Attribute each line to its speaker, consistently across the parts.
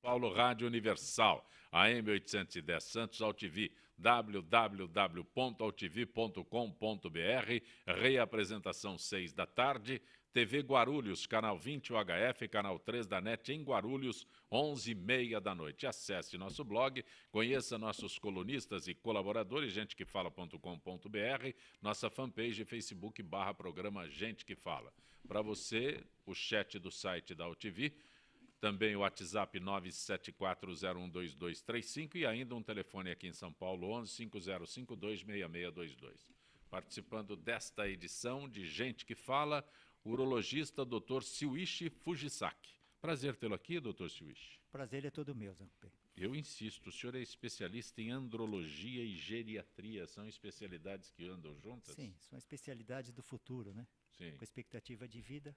Speaker 1: Paulo, Rádio Universal, AM 810 Santos, AltV, www.altv.com.br, reapresentação 6 da tarde, TV Guarulhos, canal 20 UHF, canal 3 da NET em Guarulhos, 11h30 da noite. Acesse nosso blog, conheça nossos colunistas e colaboradores, gentequefala.com.br, nossa fanpage Facebook /programa Gente que Fala. Para você, o chat do site da AltV, também o WhatsApp 974012235 e ainda um telefone aqui em São Paulo, 1150526622. Participando desta edição de Gente que Fala, o urologista Dr. Shuichi Fujisaki. Prazer tê-lo aqui, Dr. Shuichi.
Speaker 2: Prazer é todo meu, Zancupe.
Speaker 1: Eu insisto, o senhor é especialista em andrologia e geriatria, são especialidades que andam juntas?
Speaker 2: Sim, são especialidades do futuro, né?
Speaker 1: Sim.
Speaker 2: Com expectativa de vida.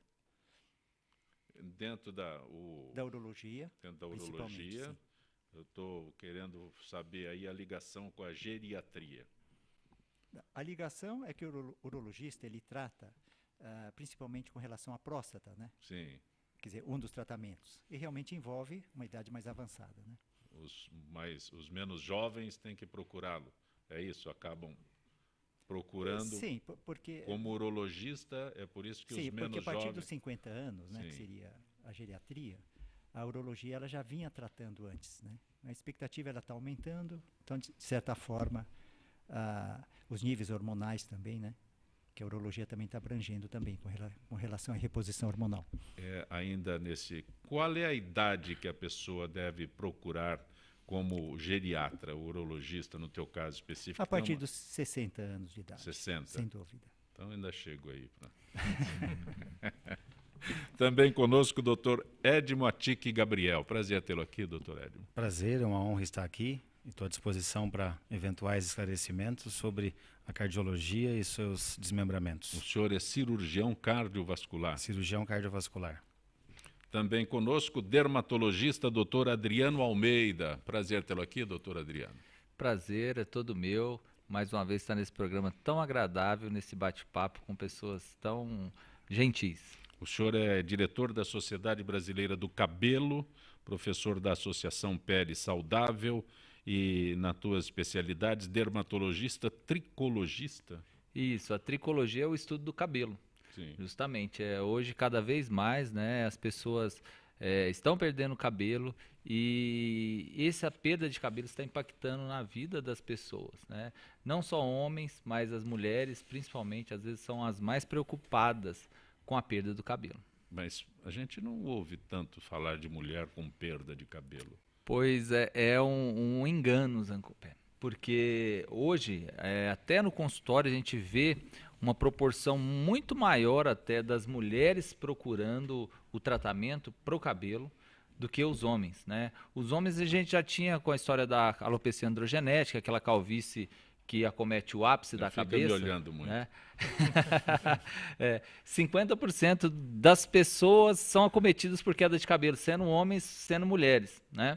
Speaker 1: Dentro da
Speaker 2: urologia.
Speaker 1: Dentro da urologia, eu estou querendo saber aí a ligação com a geriatria.
Speaker 2: A ligação é que o urologista, ele trata principalmente com relação à próstata, né?
Speaker 1: Sim.
Speaker 2: Quer dizer, um dos tratamentos. E realmente envolve uma idade mais avançada, né?
Speaker 1: Os menos jovens têm que procurá-lo. É isso? Acabam procurando.
Speaker 2: Sim, porque...
Speaker 1: Como urologista, é por isso que os menos jovens...
Speaker 2: Sim, porque a partir dos 50 anos, né,
Speaker 1: Sim.
Speaker 2: que seria a geriatria, a urologia ela já vinha tratando antes, né? A expectativa ela está aumentando, então, de certa forma, os níveis hormonais também, né? Que a urologia também está abrangendo também com relação à reposição hormonal.
Speaker 1: Ainda nesse... Qual é a idade que a pessoa deve procurar como geriatra, urologista, no teu caso específico?
Speaker 2: A partir dos 60 anos de idade.
Speaker 1: 60?
Speaker 2: Sem dúvida.
Speaker 1: Então ainda chego aí. Também conosco o doutor Edmo Atique Gabriel. Prazer tê-lo aqui, doutor Edmo.
Speaker 3: Prazer, é uma honra estar aqui. Estou à disposição para eventuais esclarecimentos sobre a cardiologia e seus desmembramentos.
Speaker 1: O senhor é cirurgião cardiovascular.
Speaker 3: Cirurgião cardiovascular.
Speaker 1: Também conosco o dermatologista doutor Adriano Almeida. Prazer tê-lo aqui, doutor Adriano.
Speaker 4: Prazer, é todo meu. Mais uma vez estar nesse programa tão agradável, nesse bate-papo com pessoas tão gentis.
Speaker 1: O senhor é diretor da Sociedade Brasileira do Cabelo, professor da Associação Pele Saudável e, nas tuas especialidades, dermatologista, tricologista?
Speaker 4: Isso, a tricologia é o estudo do cabelo.
Speaker 1: Sim.
Speaker 4: Justamente, hoje cada vez mais, né, as pessoas estão perdendo cabelo e essa perda de cabelo está impactando na vida das pessoas, né? Não só homens, mas as mulheres, principalmente, às vezes são as mais preocupadas com a perda do cabelo.
Speaker 1: Mas a gente não ouve tanto falar de mulher com perda de cabelo.
Speaker 4: Pois é um engano, Zancopé, porque hoje, até no consultório, a gente vê uma proporção muito maior até das mulheres procurando o tratamento para o cabelo do que os homens, né? Os homens a gente já tinha com a história da alopecia androgenética, aquela calvície que acomete o ápice da cabeça.
Speaker 1: Fica me olhando muito.
Speaker 4: Né? 50% das pessoas são acometidas por queda de cabelo, sendo homens, sendo mulheres, né?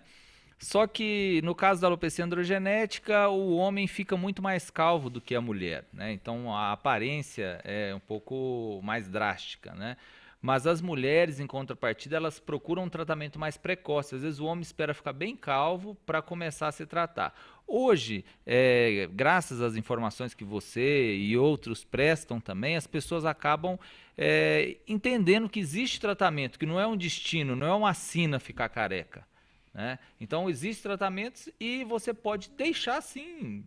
Speaker 4: Só que no caso da alopecia androgenética, o homem fica muito mais calvo do que a mulher, né? Então a aparência é um pouco mais drástica, né? Mas as mulheres, em contrapartida, elas procuram um tratamento mais precoce. Às vezes o homem espera ficar bem calvo para começar a se tratar. Hoje, graças às informações que você e outros prestam também, as pessoas acabam entendendo que existe tratamento, que não é um destino, não é uma sina ficar careca. Né? Então, existem tratamentos e você pode deixar, sim,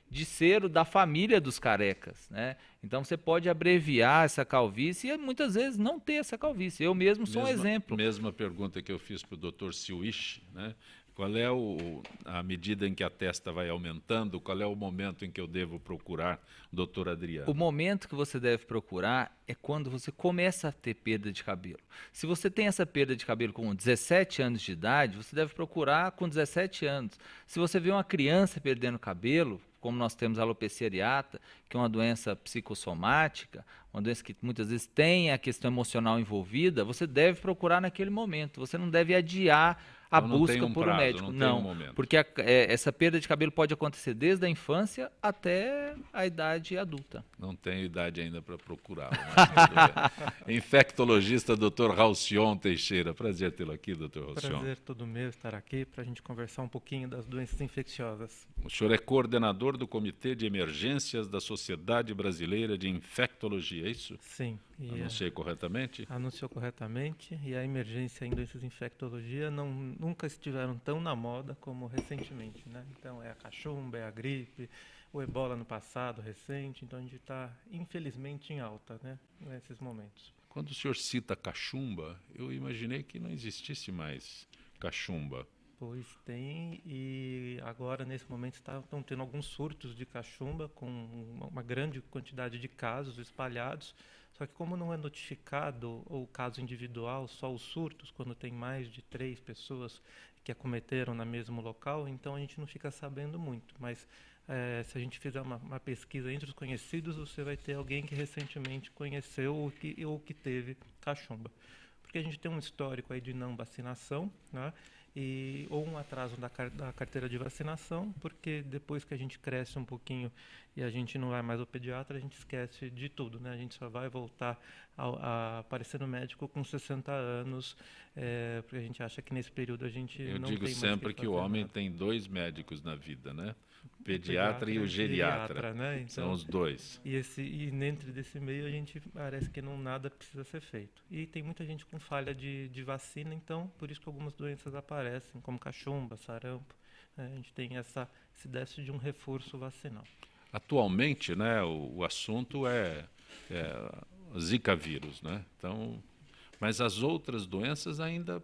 Speaker 4: de ser o da família dos carecas. Né? Então, você pode abreviar essa calvície e muitas vezes não ter essa calvície. Eu mesmo sou um exemplo.
Speaker 1: Mesma pergunta que eu fiz para o Dr. Shuichi, né? Qual é a medida em que a testa vai aumentando? Qual é o momento em que eu devo procurar o doutor Adriano?
Speaker 4: O momento que você deve procurar é quando você começa a ter perda de cabelo. Se você tem essa perda de cabelo com 17 anos de idade, você deve procurar com 17 anos. Se você vê uma criança perdendo cabelo, como nós temos a alopecia areata, que é uma doença psicossomática, uma doença que muitas vezes tem a questão emocional envolvida, você deve procurar naquele momento. Você não deve adiar a
Speaker 1: Então não tem
Speaker 4: busca
Speaker 1: um
Speaker 4: por um
Speaker 1: prazo,
Speaker 4: médico.
Speaker 1: não tem um momento.
Speaker 4: Porque essa perda de cabelo pode acontecer desde a infância até a idade adulta.
Speaker 1: Não tenho idade ainda para procurá-lo. Mas tudo bem. Infectologista Dr. Halcyon Teixeira. Prazer tê-lo aqui, Dr. Halcyon.
Speaker 5: Prazer todo meu estar aqui para a gente conversar um pouquinho das doenças infecciosas.
Speaker 1: O senhor é coordenador do Comitê de Emergências da Sociedade Brasileira de Infectologia, é isso?
Speaker 5: Sim.
Speaker 1: Anunciei corretamente?
Speaker 5: Anunciou corretamente. E a emergência em doenças de infectologia nunca estiveram tão na moda como recentemente, né? Então é a cachumba, é a gripe, o ebola no passado, recente. Então a gente está, infelizmente, em alta, né, nesses momentos.
Speaker 1: Quando o senhor cita cachumba, eu imaginei que não existisse mais cachumba.
Speaker 5: Pois tem, e agora nesse momento estão tendo alguns surtos de cachumba com uma grande quantidade de casos espalhados, só que como não é notificado o caso individual, só os surtos, quando tem mais de 3 pessoas que acometeram no mesmo local, então a gente não fica sabendo muito, mas se a gente fizer uma pesquisa entre os conhecidos, você vai ter alguém que recentemente conheceu ou que teve cachumba. Porque a gente tem um histórico aí de não vacinação, né? Ou um atraso da carteira de vacinação, porque depois que a gente cresce um pouquinho e a gente não vai mais ao pediatra, a gente esquece de tudo, né? A gente só vai voltar a aparecer no médico com 60 anos, porque a gente acha que nesse período a gente
Speaker 1: Eu
Speaker 5: não
Speaker 1: digo
Speaker 5: tem mais
Speaker 1: sempre que o homem
Speaker 5: nada.
Speaker 1: tem 2 médicos na vida, né? O pediatra e o geriatra.
Speaker 5: Né? Então,
Speaker 1: são os 2.
Speaker 5: E dentro desse meio a gente parece que nada precisa ser feito. E tem muita gente com falha de vacina, então por isso que algumas doenças aparecem, como cachumba, sarampo. A gente tem esse déficit de um reforço vacinal.
Speaker 1: Atualmente, né, o assunto é Zika vírus, né? Então, mas as outras doenças ainda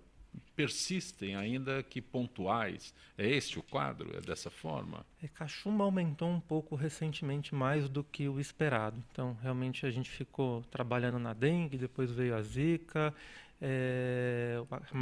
Speaker 1: persistem, ainda que pontuais. É este o quadro? É dessa forma?
Speaker 5: Cachumba aumentou um pouco recentemente, mais do que o esperado. Então, realmente a gente ficou trabalhando na dengue, depois veio a Zika.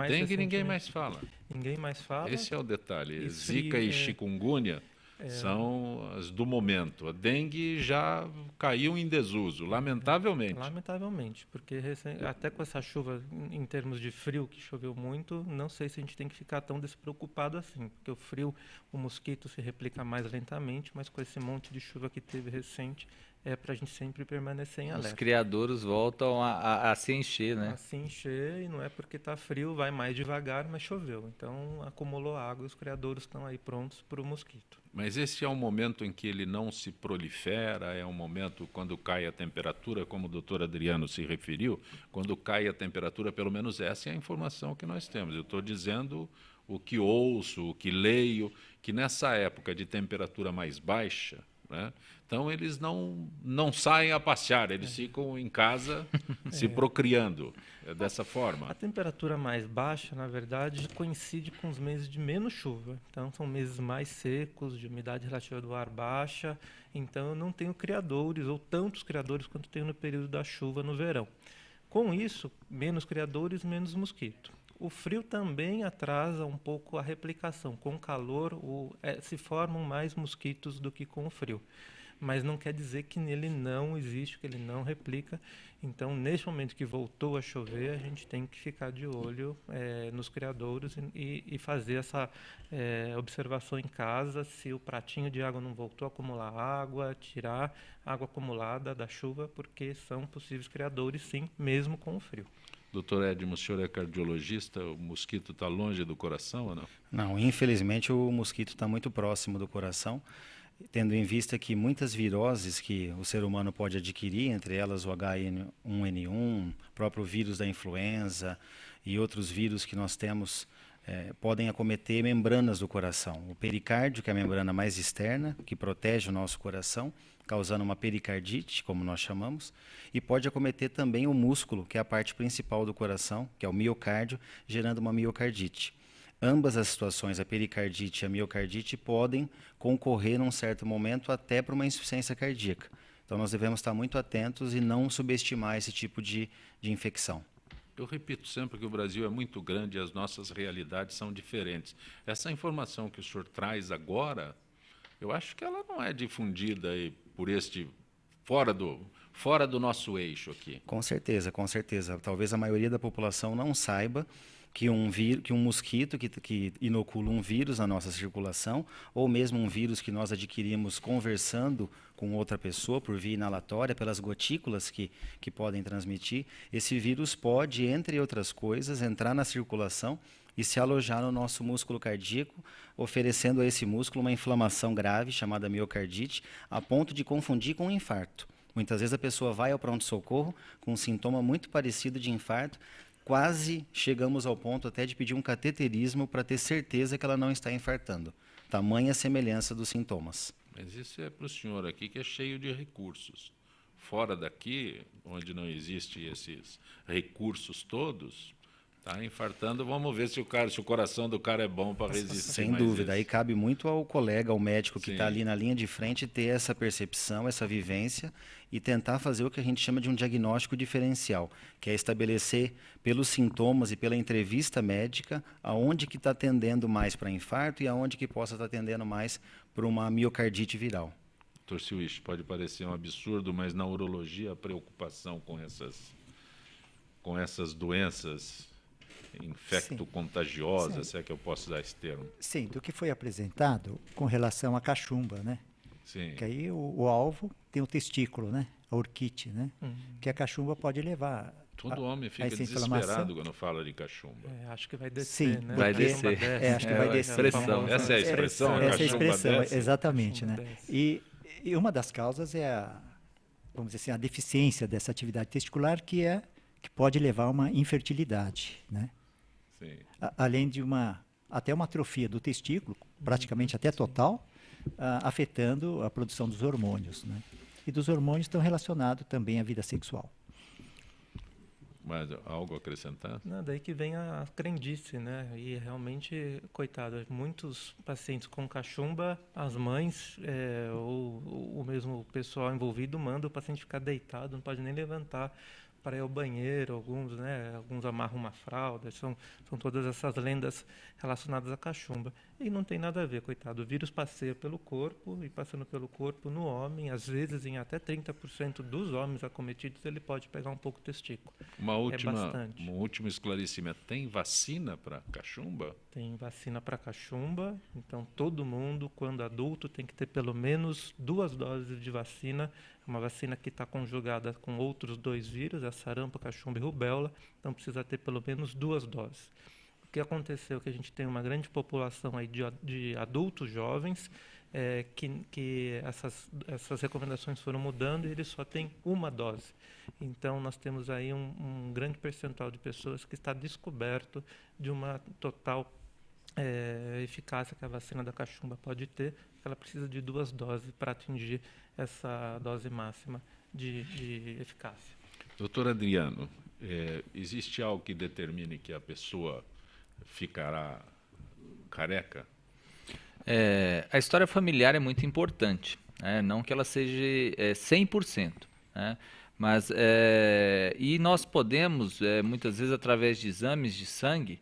Speaker 1: Dengue ninguém mais fala.
Speaker 5: Ninguém mais fala.
Speaker 1: Esse é o detalhe.
Speaker 5: Isso
Speaker 1: Zika e chikungunya são as do momento. A dengue já caiu em desuso, lamentavelmente.
Speaker 5: Lamentavelmente, porque até com essa chuva, em termos de frio, que choveu muito, não sei se a gente tem que ficar tão despreocupado assim, porque o frio, o mosquito se replica mais lentamente, mas com esse monte de chuva que teve recente, é para a gente sempre permanecer em alerta.
Speaker 4: Os criadouros voltam a se encher, né?
Speaker 5: A se encher, e não é porque está frio, vai mais devagar, mas choveu. Então acumulou água e os criadouros estão aí prontos para o mosquito.
Speaker 1: Mas esse é um momento em que ele não se prolifera, é um momento quando cai a temperatura, como o doutor Adriano se referiu, quando cai a temperatura, pelo menos essa é a informação que nós temos. Eu estou dizendo o que ouço, o que leio, que nessa época de temperatura mais baixa, né, então eles não saem a passear, eles ficam em casa se procriando. É dessa forma.
Speaker 5: A temperatura mais baixa, na verdade, coincide com os meses de menos chuva. Então, são meses mais secos, de umidade relativa do ar baixa. Então, eu não tenho criadores, ou tantos criadores quanto tenho no período da chuva no verão. Com isso, menos criadores, menos mosquito. O frio também atrasa um pouco a replicação. Com o calor, se formam mais mosquitos do que com o frio. Mas não quer dizer que nele não existe, que ele não replica. Então, neste momento que voltou a chover, a gente tem que ficar de olho nos criadouros e fazer essa observação em casa, se o pratinho de água não voltou a acumular água, tirar água acumulada da chuva, porque são possíveis criadores, sim, mesmo com o frio.
Speaker 1: Doutor Edmo, o senhor é cardiologista, o mosquito está longe do coração ou não?
Speaker 3: Não, infelizmente o mosquito está muito próximo do coração, tendo em vista que muitas viroses que o ser humano pode adquirir, entre elas o H1N1, próprio vírus da influenza e outros vírus que nós temos, podem acometer membranas do coração. O pericárdio, que é a membrana mais externa, que protege o nosso coração, causando uma pericardite, como nós chamamos, e pode acometer também o músculo, que é a parte principal do coração, que é o miocárdio, gerando uma miocardite. Ambas as situações, a pericardite e a miocardite, podem concorrer num certo momento até para uma insuficiência cardíaca. Então nós devemos estar muito atentos e não subestimar esse tipo de infecção.
Speaker 1: Eu repito sempre que o Brasil é muito grande e as nossas realidades são diferentes. Essa informação que o senhor traz agora, eu acho que ela não é difundida aí por fora do nosso eixo aqui.
Speaker 3: Com certeza, com certeza. Talvez a maioria da população não saiba, que um mosquito que inocula um vírus na nossa circulação, ou mesmo um vírus que nós adquirimos conversando com outra pessoa por via inalatória, pelas gotículas que podem transmitir, esse vírus pode, entre outras coisas, entrar na circulação e se alojar no nosso músculo cardíaco, oferecendo a esse músculo uma inflamação grave, chamada miocardite, a ponto de confundir com um infarto. Muitas vezes a pessoa vai ao pronto-socorro com um sintoma muito parecido de infarto, quase chegamos ao ponto até de pedir um cateterismo para ter certeza que ela não está infartando. Tamanha semelhança dos sintomas.
Speaker 1: Mas isso é para o senhor aqui que é cheio de recursos. Fora daqui, onde não existem esses recursos todos, está infartando. Vamos ver se o coração do cara é bom para resistir.
Speaker 3: Sem dúvida. Aí cabe muito ao colega, ao médico que está
Speaker 1: Sim.
Speaker 3: ali na linha de frente, ter essa percepção, essa vivência e tentar fazer o que a gente chama de um diagnóstico diferencial, que é estabelecer pelos sintomas e pela entrevista médica aonde que está tendendo mais para infarto e aonde que possa estar tendendo mais para uma miocardite viral.
Speaker 1: Dr. Siwich, pode parecer um absurdo, mas na urologia a preocupação com essas doenças infecto-contagiosas, se é que eu posso dar esse termo.
Speaker 2: Sim, do que foi apresentado com relação à cachumba, né?
Speaker 1: Sim.
Speaker 2: Que aí o alvo tem o testículo, né? A orquite, né? Que a cachumba pode levar
Speaker 1: Todo homem
Speaker 2: a
Speaker 1: fica
Speaker 2: essa inflamação.
Speaker 1: desesperado quando fala de cachumba.
Speaker 5: Acho que vai descer,
Speaker 2: Sim,
Speaker 5: né?
Speaker 4: vai
Speaker 2: porque-
Speaker 4: descer.
Speaker 2: acho que vai
Speaker 4: a
Speaker 2: descer.
Speaker 4: expressão.
Speaker 1: Essa é a expressão, a
Speaker 2: Essa é a
Speaker 1: cachumba
Speaker 2: expressão,
Speaker 1: desce?
Speaker 2: exatamente, né?
Speaker 5: Cachumba desce.
Speaker 2: E uma das causas é vamos dizer assim, a deficiência dessa atividade testicular que pode levar a uma infertilidade, né?
Speaker 1: Sim.
Speaker 2: Além de até uma atrofia do testículo, praticamente até total, afetando a produção dos hormônios, né? E dos hormônios estão relacionados também à vida sexual.
Speaker 1: Mas algo a acrescentar?
Speaker 5: Não, daí que vem a crendice, né? E realmente, coitado, muitos pacientes com cachumba, as mães ou o mesmo pessoal envolvido manda o paciente ficar deitado, não pode nem levantar para ir ao banheiro, alguns amarram uma fralda, são todas essas lendas relacionadas à cachumba. E não tem nada a ver, coitado. O vírus passeia pelo corpo e passando pelo corpo no homem, às vezes em até 30% dos homens acometidos, ele pode pegar um pouco o testículo. Bastante.
Speaker 1: Um último esclarecimento. Tem vacina para cachumba?
Speaker 5: Tem vacina para cachumba, então todo mundo, quando adulto, tem que ter pelo menos 2 doses de vacina. Uma vacina que está conjugada com outros 2 vírus, a sarampo, cachumba e rubéola, então precisa ter pelo menos 2 doses. O que aconteceu é que a gente tem uma grande população aí de adultos jovens, que essas recomendações foram mudando e eles só têm 1 dose. Então, nós temos aí um grande percentual de pessoas que está descoberto de uma total eficácia que a vacina da cachumba pode ter, que ela precisa de 2 doses para atingir essa dose máxima de eficácia.
Speaker 1: Doutor Adriano, existe algo que determine que a pessoa ficará careca?
Speaker 4: A história familiar é muito importante, né? Não que ela seja 100%, né? Mas, e nós podemos, muitas vezes, através de exames de sangue,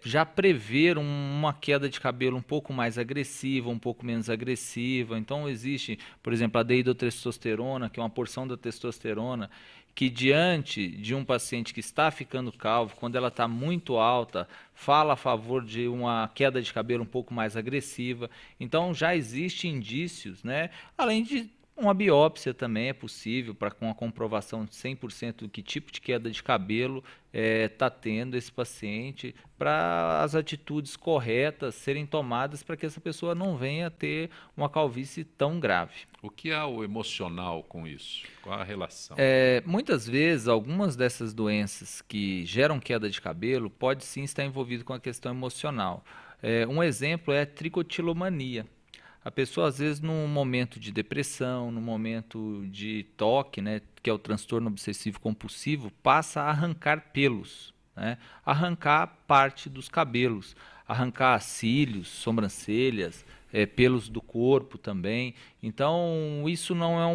Speaker 4: já prever uma queda de cabelo um pouco mais agressiva, um pouco menos agressiva. Então, existe, por exemplo, a deidrotestosterona, que é uma porção da testosterona, que diante de um paciente que está ficando calvo, quando ela está muito alta, fala a favor de uma queda de cabelo um pouco mais agressiva. Então, já existem indícios, né? Além de uma biópsia também é possível, com a comprovação de 100% do que tipo de queda de cabelo está tendo esse paciente, para as atitudes corretas serem tomadas para que essa pessoa não venha a ter uma calvície tão grave.
Speaker 1: O que há o emocional com isso? Qual a relação?
Speaker 4: Muitas vezes, algumas dessas doenças que geram queda de cabelo pode sim estar envolvido com a questão emocional. Um exemplo é a tricotilomania. A pessoa, às vezes, num momento de depressão, num momento de toque, né, que é o transtorno obsessivo compulsivo, passa a arrancar pelos, né, arrancar parte dos cabelos, arrancar cílios, sobrancelhas, pelos do corpo também. Então, isso não é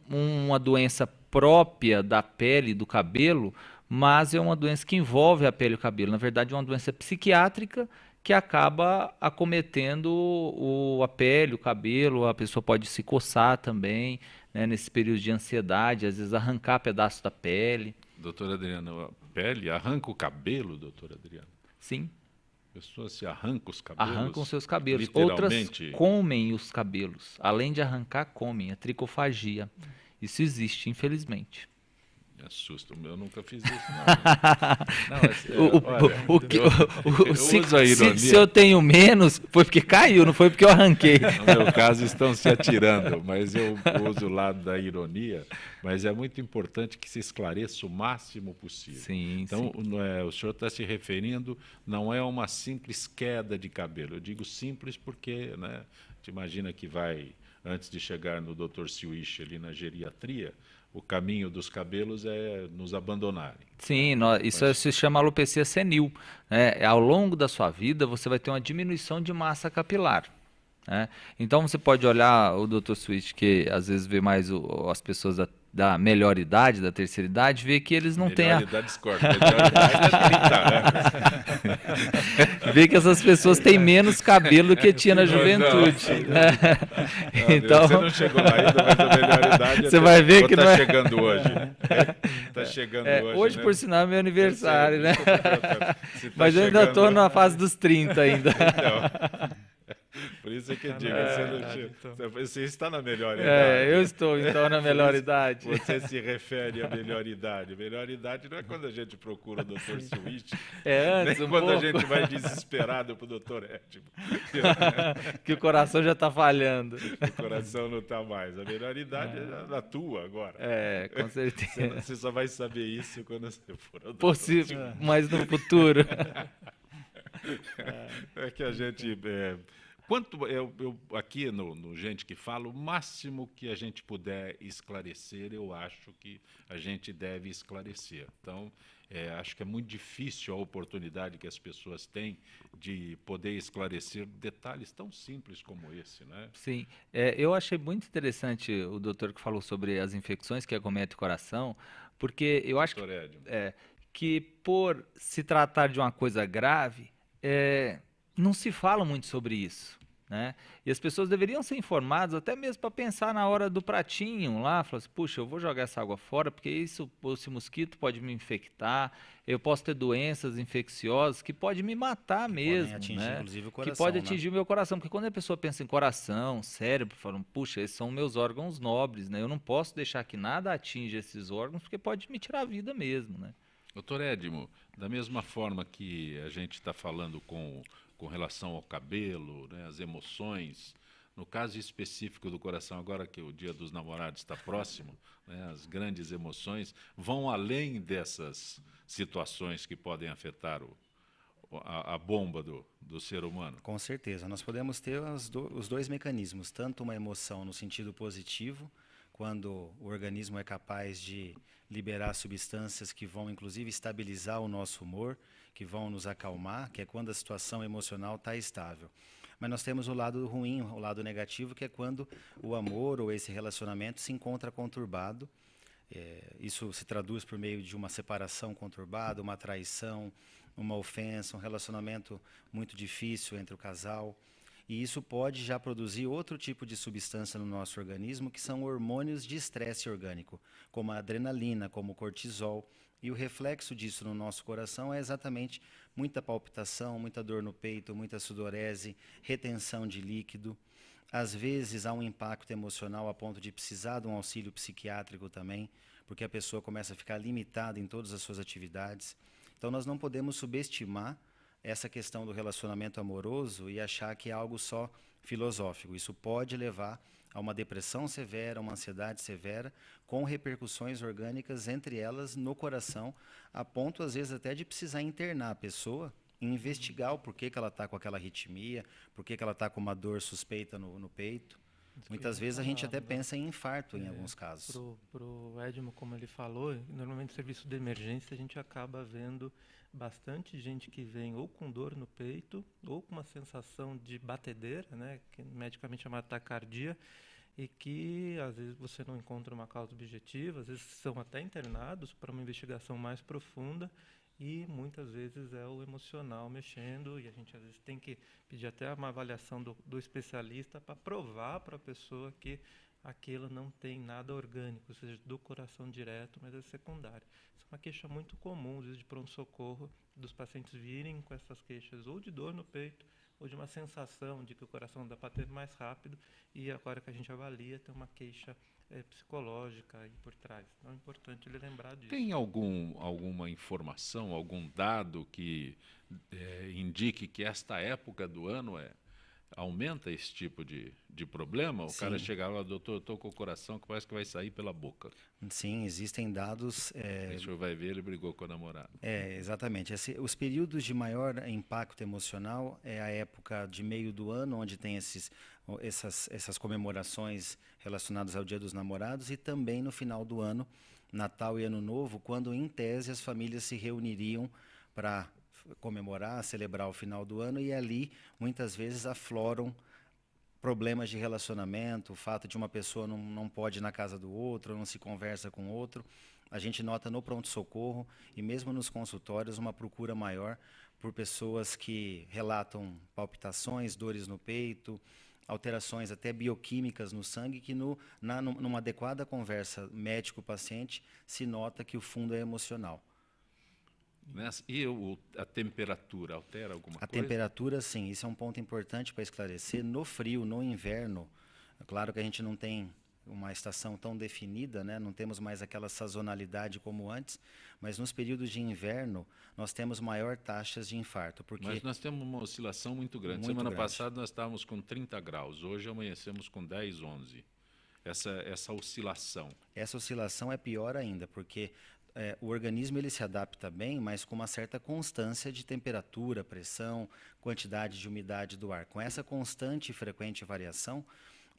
Speaker 4: uma doença própria da pele, do cabelo, mas é uma doença que envolve a pele e o cabelo. Na verdade, é uma doença psiquiátrica que acaba acometendo a pele, o cabelo. A pessoa pode se coçar também, né, nesse período de ansiedade, às vezes arrancar pedaços da pele.
Speaker 1: Doutor Adriano, a pele arranca o cabelo, doutor Adriano?
Speaker 4: Sim,
Speaker 1: Pessoas se arrancam os cabelos.
Speaker 4: arrancam seus cabelos.
Speaker 1: Literalmente.
Speaker 4: Outras comem os cabelos. Além de arrancar, comem. A tricofagia. Isso existe, infelizmente.
Speaker 1: Me assusta, eu nunca fiz isso, não.
Speaker 4: Se eu tenho menos, foi porque caiu, não foi porque eu arranquei.
Speaker 1: No meu caso, estão se atirando, mas eu uso o lado da ironia, mas é muito importante que se esclareça o máximo possível.
Speaker 4: Sim,
Speaker 1: então,
Speaker 4: sim.
Speaker 1: o senhor está se referindo, não é uma simples queda de cabelo. Eu digo simples porque, né, te imagina que vai, antes de chegar no Dr. Swish ali na geriatria, o caminho dos cabelos é nos abandonarem.
Speaker 4: Sim, isso se chama alopecia senil, né? Ao longo da sua vida, você vai ter uma diminuição de massa capilar, né? Então, você pode olhar o Dr. Swish, que às vezes vê mais as pessoas da melhor idade, da terceira idade, vê que eles não têm
Speaker 1: Melhor idade discorda, melhor idade é 30 anos.
Speaker 4: Vê que essas pessoas têm menos cabelo do que tinha na juventude.
Speaker 1: Então, você não chegou lá ainda, mas a melhor idade
Speaker 4: você vai ver que
Speaker 1: tá
Speaker 4: não é...
Speaker 1: chegando hoje. Está chegando hoje.
Speaker 4: Hoje,
Speaker 1: né?
Speaker 4: por sinal, é meu aniversário, né?
Speaker 1: Tá
Speaker 4: Mas eu ainda estou na fase dos 30 ainda.
Speaker 1: Então, por isso é que eu digo, você está na melhor idade.
Speaker 4: Eu estou, então, na melhor idade.
Speaker 1: Você se refere à melhor idade. Melhor idade não é quando a gente procura o Dr. Swish,
Speaker 4: antes,
Speaker 1: nem quando a gente vai desesperado para o Dr. Edmo.
Speaker 4: Que o coração já está falhando.
Speaker 1: O coração não está mais. A melhor idade é a tua agora.
Speaker 4: Com certeza.
Speaker 1: Você só vai saber isso quando você for ao Dr.
Speaker 4: Possível, mas no futuro.
Speaker 1: É que a gente... eu aqui no Gente que Fala, o máximo que a gente puder esclarecer, eu acho que a gente deve esclarecer. Então, acho que é muito difícil a oportunidade que as pessoas têm de poder esclarecer detalhes tão simples como esse, né?
Speaker 4: Sim, eu achei muito interessante o doutor que falou sobre as infecções que acometem o coração, porque eu acho que por se tratar de uma coisa grave, não se fala muito sobre isso, né? E as pessoas deveriam ser informadas, até mesmo para pensar na hora do pratinho lá, falar assim, puxa, eu vou jogar essa água fora, porque esse mosquito pode me infectar, eu posso ter doenças infecciosas que podem me matar mesmo,
Speaker 3: atingir,
Speaker 4: né?
Speaker 3: inclusive, o coração,
Speaker 4: que pode atingir o meu coração, porque quando a pessoa pensa em coração, cérebro, falam, puxa, esses são meus órgãos nobres, né? Eu não posso deixar que nada atinja esses órgãos, porque pode me tirar a vida mesmo, né?
Speaker 1: Doutor Edmo, da mesma forma que a gente está falando com relação ao cabelo, né, as emoções, no caso específico do coração, agora que o Dia dos Namorados está próximo, né, as grandes emoções vão além dessas situações que podem afetar a bomba do ser humano.
Speaker 3: Com certeza, nós podemos ter os dois mecanismos, tanto uma emoção no sentido positivo, quando o organismo é capaz de liberar substâncias que vão, inclusive, estabilizar o nosso humor, que vão nos acalmar, que é quando a situação emocional está estável. Mas nós temos o lado ruim, o lado negativo, que é quando o amor ou esse relacionamento se encontra conturbado. Isso se traduz por meio de uma separação conturbada, uma traição, uma ofensa, um relacionamento muito difícil entre o casal. E isso pode já produzir outro tipo de substância no nosso organismo, que são hormônios de estresse orgânico, como a adrenalina, como o cortisol. E o reflexo disso no nosso coração é exatamente muita palpitação, muita dor no peito, muita sudorese, retenção de líquido. Às vezes há um impacto emocional a ponto de precisar de um auxílio psiquiátrico também, porque a pessoa começa a ficar limitada em todas as suas atividades. Então nós não podemos subestimar essa questão do relacionamento amoroso e achar que é algo só filosófico. Isso pode levar a uma depressão severa, uma ansiedade severa, com repercussões orgânicas, entre elas no coração, a ponto, às vezes, até de precisar internar a pessoa e investigar o porquê que ela está com aquela arritmia, porquê que ela está com uma dor suspeita no peito. Muitas vezes a gente até pensa em infarto em alguns casos.
Speaker 5: Para o Edmo, como ele falou, normalmente no serviço de emergência a gente acaba vendo bastante gente que vem ou com dor no peito ou com uma sensação de batedeira, né, que medicamente chama taquicardia, e que às vezes você não encontra uma causa objetiva, às vezes são até internados para uma investigação mais profunda e muitas vezes é o emocional mexendo, e a gente às vezes tem que pedir até uma avaliação do especialista para provar para a pessoa que aquilo não tem nada orgânico, ou seja, do coração direto, mas é secundário. Isso é uma queixa muito comum, às vezes, de pronto-socorro, dos pacientes virem com essas queixas ou de dor no peito, ou de uma sensação de que o coração dá para ter mais rápido, e agora que a gente avalia, tem uma queixa psicológica aí por trás. Então é importante ele lembrar disso.
Speaker 1: Tem alguma informação, algum dado que indique que esta época do ano aumenta esse tipo de problema? O cara
Speaker 3: Sim.
Speaker 1: chega lá, doutor, eu estou com o coração que parece que vai sair pela boca.
Speaker 3: Sim, existem dados.
Speaker 1: Aí o senhor vai ver, ele brigou com a namorada.
Speaker 3: Exatamente. Os períodos de maior impacto emocional é a época de meio do ano, onde tem essas comemorações relacionadas ao Dia dos Namorados, e também no final do ano, Natal e Ano Novo, quando, em tese, as famílias se reuniriam para comemorar, celebrar o final do ano, e ali, muitas vezes, afloram problemas de relacionamento, o fato de uma pessoa não pode ir na casa do outro, não se conversa com o outro. A gente nota no pronto-socorro e mesmo nos consultórios uma procura maior por pessoas que relatam palpitações, dores no peito, alterações até bioquímicas no sangue, que numa adequada conversa médico-paciente se nota que o fundo é emocional.
Speaker 1: E a temperatura altera alguma
Speaker 3: A
Speaker 1: coisa?
Speaker 3: temperatura, sim, isso é um ponto importante para esclarecer. No frio, no inverno, é claro que a gente não tem uma estação tão definida, né? Não temos mais aquela sazonalidade como antes, mas nos períodos de inverno nós temos maior taxas de infarto.
Speaker 1: Mas nós temos uma oscilação muito grande.
Speaker 3: Muito
Speaker 1: Semana
Speaker 3: grande.
Speaker 1: passada nós estávamos com 30 graus, hoje amanhecemos com 10, 11. Essa oscilação.
Speaker 3: Essa oscilação é pior ainda, porque o organismo ele se adapta bem, mas com uma certa constância de temperatura, pressão, quantidade de umidade do ar. Com essa constante e frequente variação,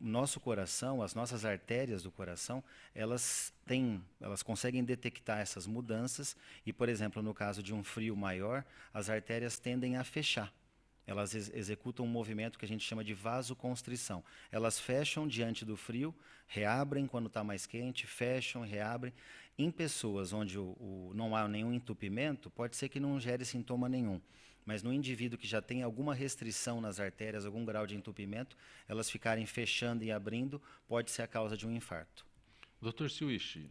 Speaker 3: o nosso coração, as nossas artérias do coração, elas conseguem detectar essas mudanças e, por exemplo, no caso de um frio maior, as artérias tendem a fechar. Elas executam um movimento que a gente chama de vasoconstrição. Elas fecham diante do frio, reabrem quando está mais quente, fecham, reabrem. Em pessoas onde não há nenhum entupimento, pode ser que não gere sintoma nenhum. Mas no indivíduo que já tem alguma restrição nas artérias, algum grau de entupimento, elas ficarem fechando e abrindo, pode ser a causa de um infarto.
Speaker 1: Dr. Siwish,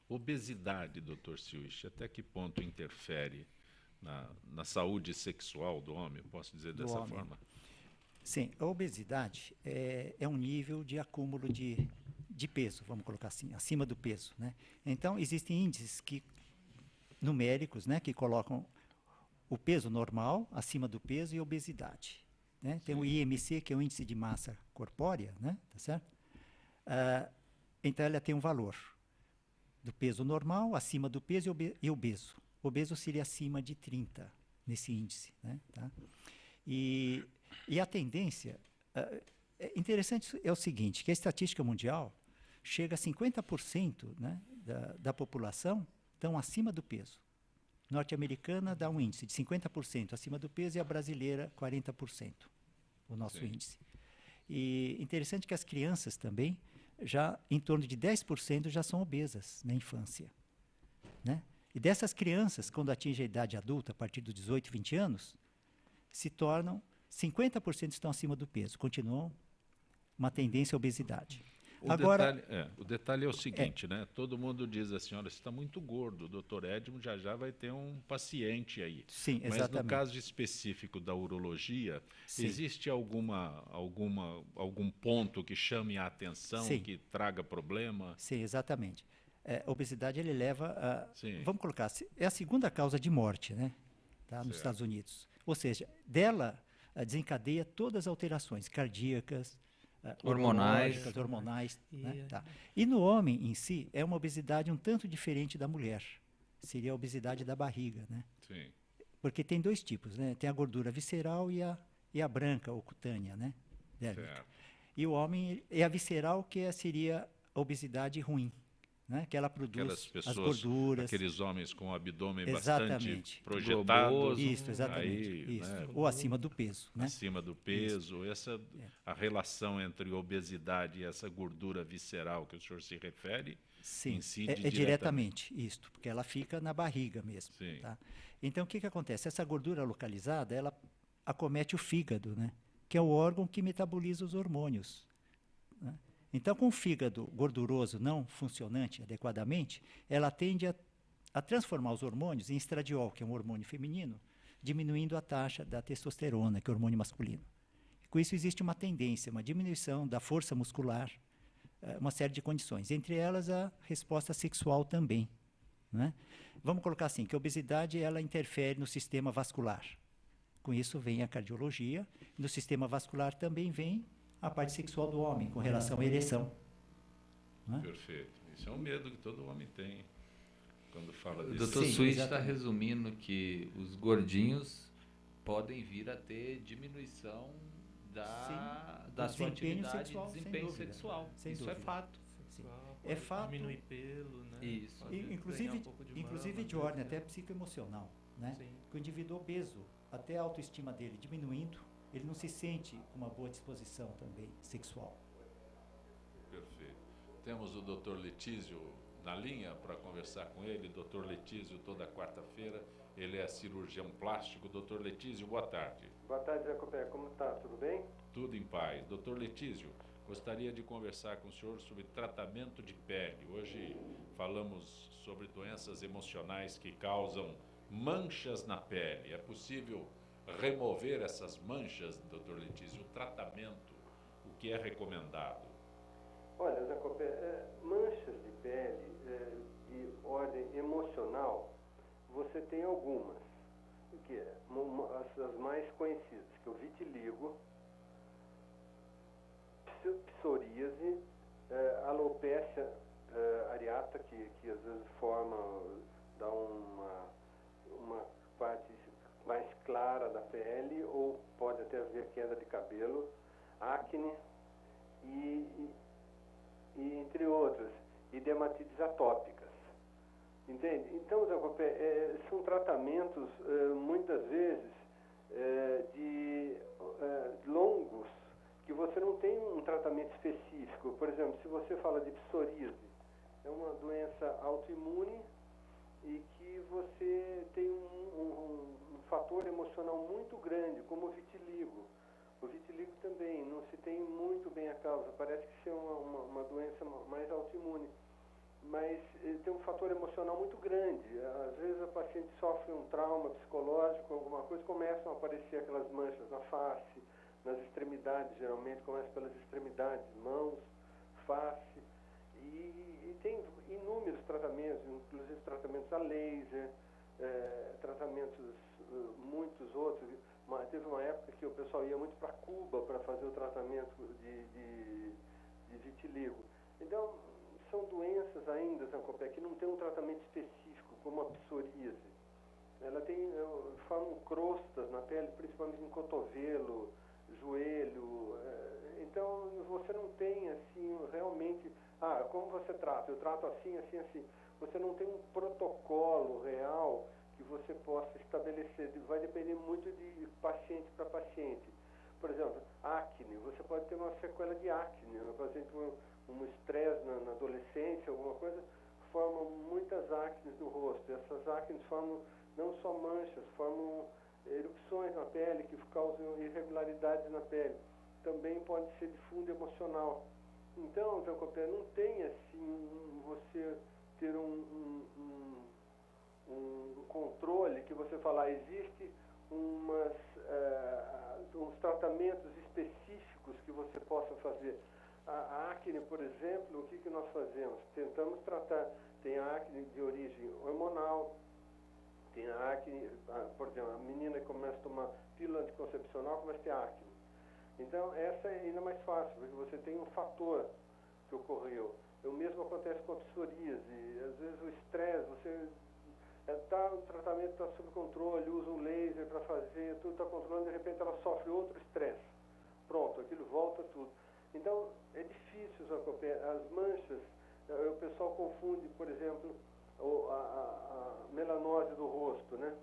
Speaker 1: obesidade, Dr. Siwish, até que ponto interfere na saúde sexual do homem? Posso dizer dessa forma?
Speaker 2: Sim, a obesidade é um nível de acúmulo de peso, vamos colocar assim, acima do peso, né? Então, existem índices numéricos, né, que colocam o peso normal, acima do peso, e obesidade, né? Tem o IMC, que é o índice de massa corpórea, né? Tá certo? Então, ela tem um valor do peso normal, acima do peso e obeso. Obeso seria acima de 30 nesse índice, né? Tá? E a tendência, interessante é o seguinte, que a estatística mundial chega a 50%, né, da população estão acima do peso. Norte-americana dá um índice de 50% acima do peso e a brasileira 40%, o nosso índice. E interessante que as crianças também, já em torno de 10% já são obesas na infância, né? E dessas crianças, quando atingem a idade adulta, a partir dos 18, 20 anos, se tornam 50% estão acima do peso, continuam uma tendência à obesidade.
Speaker 1: O detalhe é o seguinte, né? Todo mundo diz assim, olha, você está muito gordo, o doutor Edmo já vai ter um paciente aí.
Speaker 2: Sim,
Speaker 1: mas
Speaker 2: exatamente.
Speaker 1: no caso específico da urologia,
Speaker 2: Sim.
Speaker 1: existe algum ponto que chame a atenção,
Speaker 2: Sim.
Speaker 1: que traga problema?
Speaker 2: Sim, exatamente. A obesidade ele leva a...
Speaker 1: Sim.
Speaker 2: Vamos colocar, é a segunda causa de morte, né? Tá, nos Estados Unidos. Ou seja, dela desencadeia todas as alterações cardíacas, hormonais. Né? Tá. E no homem em si, é uma obesidade um tanto diferente da mulher. Seria a obesidade da barriga, né?
Speaker 1: Sim.
Speaker 2: Porque tem dois tipos, né? Tem a gordura visceral e a branca, ou cutânea, né?
Speaker 1: Certo.
Speaker 2: E o homem é a visceral, que seria a obesidade ruim, né? Que ela
Speaker 1: Aquelas
Speaker 2: produz as
Speaker 1: pessoas,
Speaker 2: gorduras.
Speaker 1: aqueles homens com o abdômen
Speaker 2: Exatamente.
Speaker 1: bastante projetado,
Speaker 4: Globoso.
Speaker 2: Isso, exatamente.
Speaker 1: aí,
Speaker 2: Isso.
Speaker 1: né,
Speaker 2: Ou acima do peso, né?
Speaker 1: acima do peso, a relação entre obesidade e essa gordura visceral que o senhor se refere,
Speaker 2: Sim,
Speaker 1: incide
Speaker 2: é diretamente isto, porque ela fica na barriga mesmo.
Speaker 1: Sim.
Speaker 2: Tá? Então, o que acontece? Essa gordura localizada, ela acomete o fígado, né? Que é o órgão que metaboliza os hormônios. Né? Então, com o fígado gorduroso não funcionante adequadamente, ela tende a transformar os hormônios em estradiol, que é um hormônio feminino, diminuindo a taxa da testosterona, que é o hormônio masculino. Com isso, existe uma tendência, uma diminuição da força muscular, uma série de condições, entre elas a resposta sexual também. Né? Vamos colocar assim, que a obesidade ela interfere no sistema vascular. Com isso vem a cardiologia, no sistema vascular também vem a parte sexual do homem, com relação à ereção. Né?
Speaker 1: Perfeito. Isso é um medo que todo homem tem quando fala
Speaker 4: O
Speaker 1: disso.
Speaker 4: Dr.
Speaker 2: Sim,
Speaker 4: Switch está
Speaker 2: exatamente.
Speaker 4: resumindo que os gordinhos podem vir a ter diminuição da sua
Speaker 2: desempenho
Speaker 4: atividade
Speaker 2: sexual,
Speaker 4: e
Speaker 2: sem
Speaker 4: desempenho
Speaker 2: dúvida.
Speaker 4: sexual.
Speaker 2: Sem
Speaker 4: Isso
Speaker 2: dúvida.
Speaker 4: é fato.
Speaker 2: Sim.
Speaker 5: Pode
Speaker 2: É fato.
Speaker 5: diminuir pelo, né?
Speaker 4: Isso.
Speaker 5: Pode ganhar
Speaker 2: Inclusive,
Speaker 5: um pouco de
Speaker 2: inclusive
Speaker 5: mama,
Speaker 2: de ordem
Speaker 5: né?
Speaker 2: até psicoemocional. Né?
Speaker 5: Sim.
Speaker 2: Que o indivíduo obeso, até a autoestima dele diminuindo, ele não se sente com uma boa disposição também sexual.
Speaker 1: Perfeito. Temos o Dr. Letísio na linha para conversar com ele. Dr. Letísio, toda quarta-feira, ele é cirurgião plástico. Dr. Letísio, boa tarde.
Speaker 6: Boa tarde, Zé Copé. Como está? Tudo bem?
Speaker 1: Tudo em paz. Dr. Letísio, gostaria de conversar com o senhor sobre tratamento de pele. Hoje falamos sobre doenças emocionais que causam manchas na pele. É possível remover essas manchas, Dr. Letísio? O tratamento, o que é recomendado?
Speaker 6: Olha, Zé Copé, manchas de pele de ordem emocional, você tem algumas. O que é? As mais conhecidas, que é o vitiligo, psoríase, alopécia areata, que às vezes dá uma parte mais clara da pele, ou pode até haver queda de cabelo, acne e entre outras, e dermatites atópicas. Entende? Então, Zé Copé, são tratamentos, muitas vezes, longos, que você não tem um tratamento específico. Por exemplo, se você fala de psoríase, é uma doença autoimune e que você tem um fator emocional muito grande, como o vitiligo. O vitiligo também não se tem muito bem a causa, parece que ser uma doença mais autoimune, mas tem um fator emocional muito grande. Às vezes a paciente sofre um trauma psicológico, alguma coisa, começam a aparecer aquelas manchas na face, nas extremidades, geralmente começa pelas extremidades, mãos, face, e tem inúmeros tratamentos, inclusive tratamentos a laser, tratamentos, muitos outros. Teve uma época que o pessoal ia muito para Cuba para fazer o tratamento de vitiligo. Então, são doenças ainda, Zancopé, que não tem um tratamento específico, como a psoríase. Ela formam crostas na pele, principalmente no cotovelo, joelho. Então, você não tem, assim, realmente... como você trata? Eu trato assim, assim, assim. Você não tem um protocolo real que você possa estabelecer. Vai depender muito de paciente para paciente. Por exemplo, acne. Você pode ter uma sequela de acne. Um paciente com um estresse na adolescência, alguma coisa, forma muitas acnes no rosto. Essas acnes formam não só manchas, formam erupções na pele que causam irregularidades na pele. Também pode ser de fundo emocional. Então, Zancopé, não tem assim você ter um controle que você falar, existe uns tratamentos específicos que você possa fazer. A acne, por exemplo, o que nós fazemos? Tentamos tratar, tem a acne de origem hormonal, tem a acne, por exemplo, a menina que começa a tomar pílula anticoncepcional começa a ter acne. Então, essa é ainda mais fácil, porque você tem um fator que ocorreu. O mesmo acontece com a psoríase. Às vezes o estresse, você o tratamento está sob controle, usa um laser para fazer, tudo está controlando, de repente ela sofre outro estresse. Pronto, aquilo volta tudo. Então, é difícil, Zancopé. As manchas, O pessoal confunde, por exemplo, a melanose do rosto, né?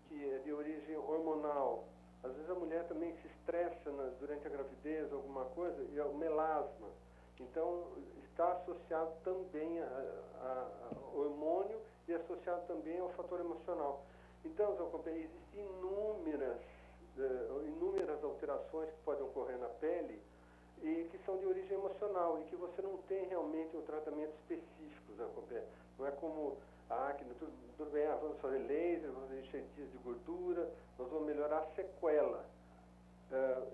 Speaker 6: Que é de origem hormonal. Às vezes a mulher também se estressa durante a gravidez, alguma coisa, e é o melasma. Então, está associado também ao hormônio e associado também ao fator emocional. Então, Zé Companhia, existem inúmeras alterações que podem ocorrer na pele e que são de origem emocional e que você não tem realmente um tratamento específico, Zé Companhia. Não é como a acne, tudo bem, vamos fazer laser, vamos fazer enxertias de gordura, nós vamos melhorar a sequela.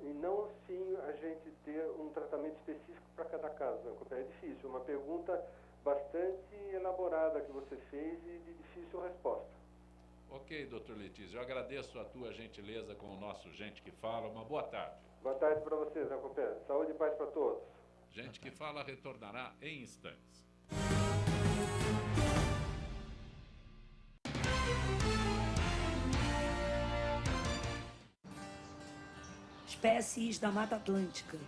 Speaker 6: E não, sim, a gente ter um tratamento específico para cada caso. Zé Companhia. É difícil, uma pergunta bastante elaborada que você fez e de difícil resposta.
Speaker 1: Ok, doutor Letícia, eu agradeço a tua gentileza com o nosso Gente que Fala. Uma boa tarde.
Speaker 6: Boa tarde para vocês, Zé Companhia. Saúde e paz para todos.
Speaker 1: Gente que Fala retornará em instantes.
Speaker 7: Espécies da Mata Atlântica.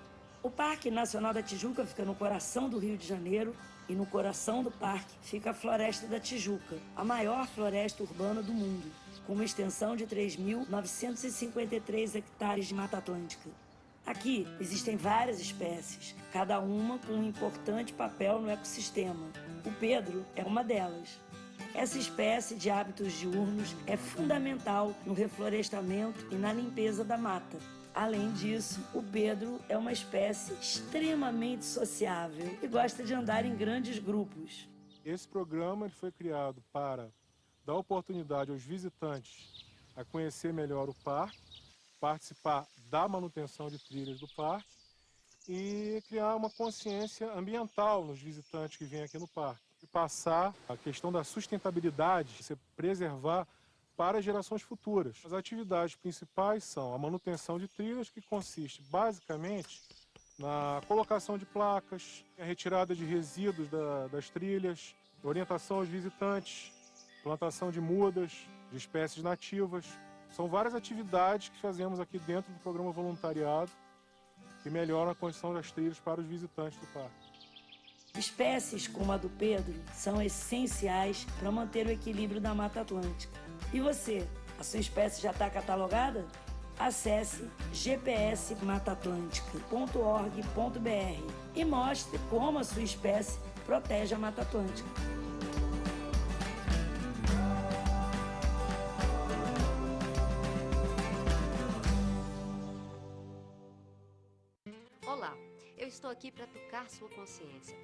Speaker 7: O Parque Nacional da Tijuca fica no coração do Rio de Janeiro e no coração do parque fica a Floresta da Tijuca, a maior floresta urbana do mundo, com uma extensão de 3.953 hectares de Mata Atlântica. Aqui existem várias espécies, cada uma com um importante papel no ecossistema. O Pedro é uma delas. Essa espécie de hábitos diurnos é fundamental no reflorestamento e na limpeza da mata. Além disso, o Pedro é uma espécie extremamente sociável e gosta de andar em grandes grupos.
Speaker 8: Esse programa ele foi criado para dar oportunidade aos visitantes a conhecer melhor o parque, participar da manutenção de trilhas do parque e criar uma consciência ambiental nos visitantes que vêm aqui no parque. E passar a questão da sustentabilidade, se preservar para as gerações futuras. As atividades principais são a manutenção de trilhas, que consiste basicamente na colocação de placas, a retirada de resíduos das trilhas, orientação aos visitantes, plantação de mudas, de espécies nativas. São várias atividades que fazemos aqui dentro do programa voluntariado que melhoram a condição das trilhas para os visitantes do parque.
Speaker 7: Espécies como a do Pedro são essenciais para manter o equilíbrio da Mata Atlântica. E você, a sua espécie já está catalogada? Acesse gpsmataatlântica.org.br e mostre como a sua espécie protege a Mata Atlântica.
Speaker 9: Olá, eu estou aqui para tocar sua consciência.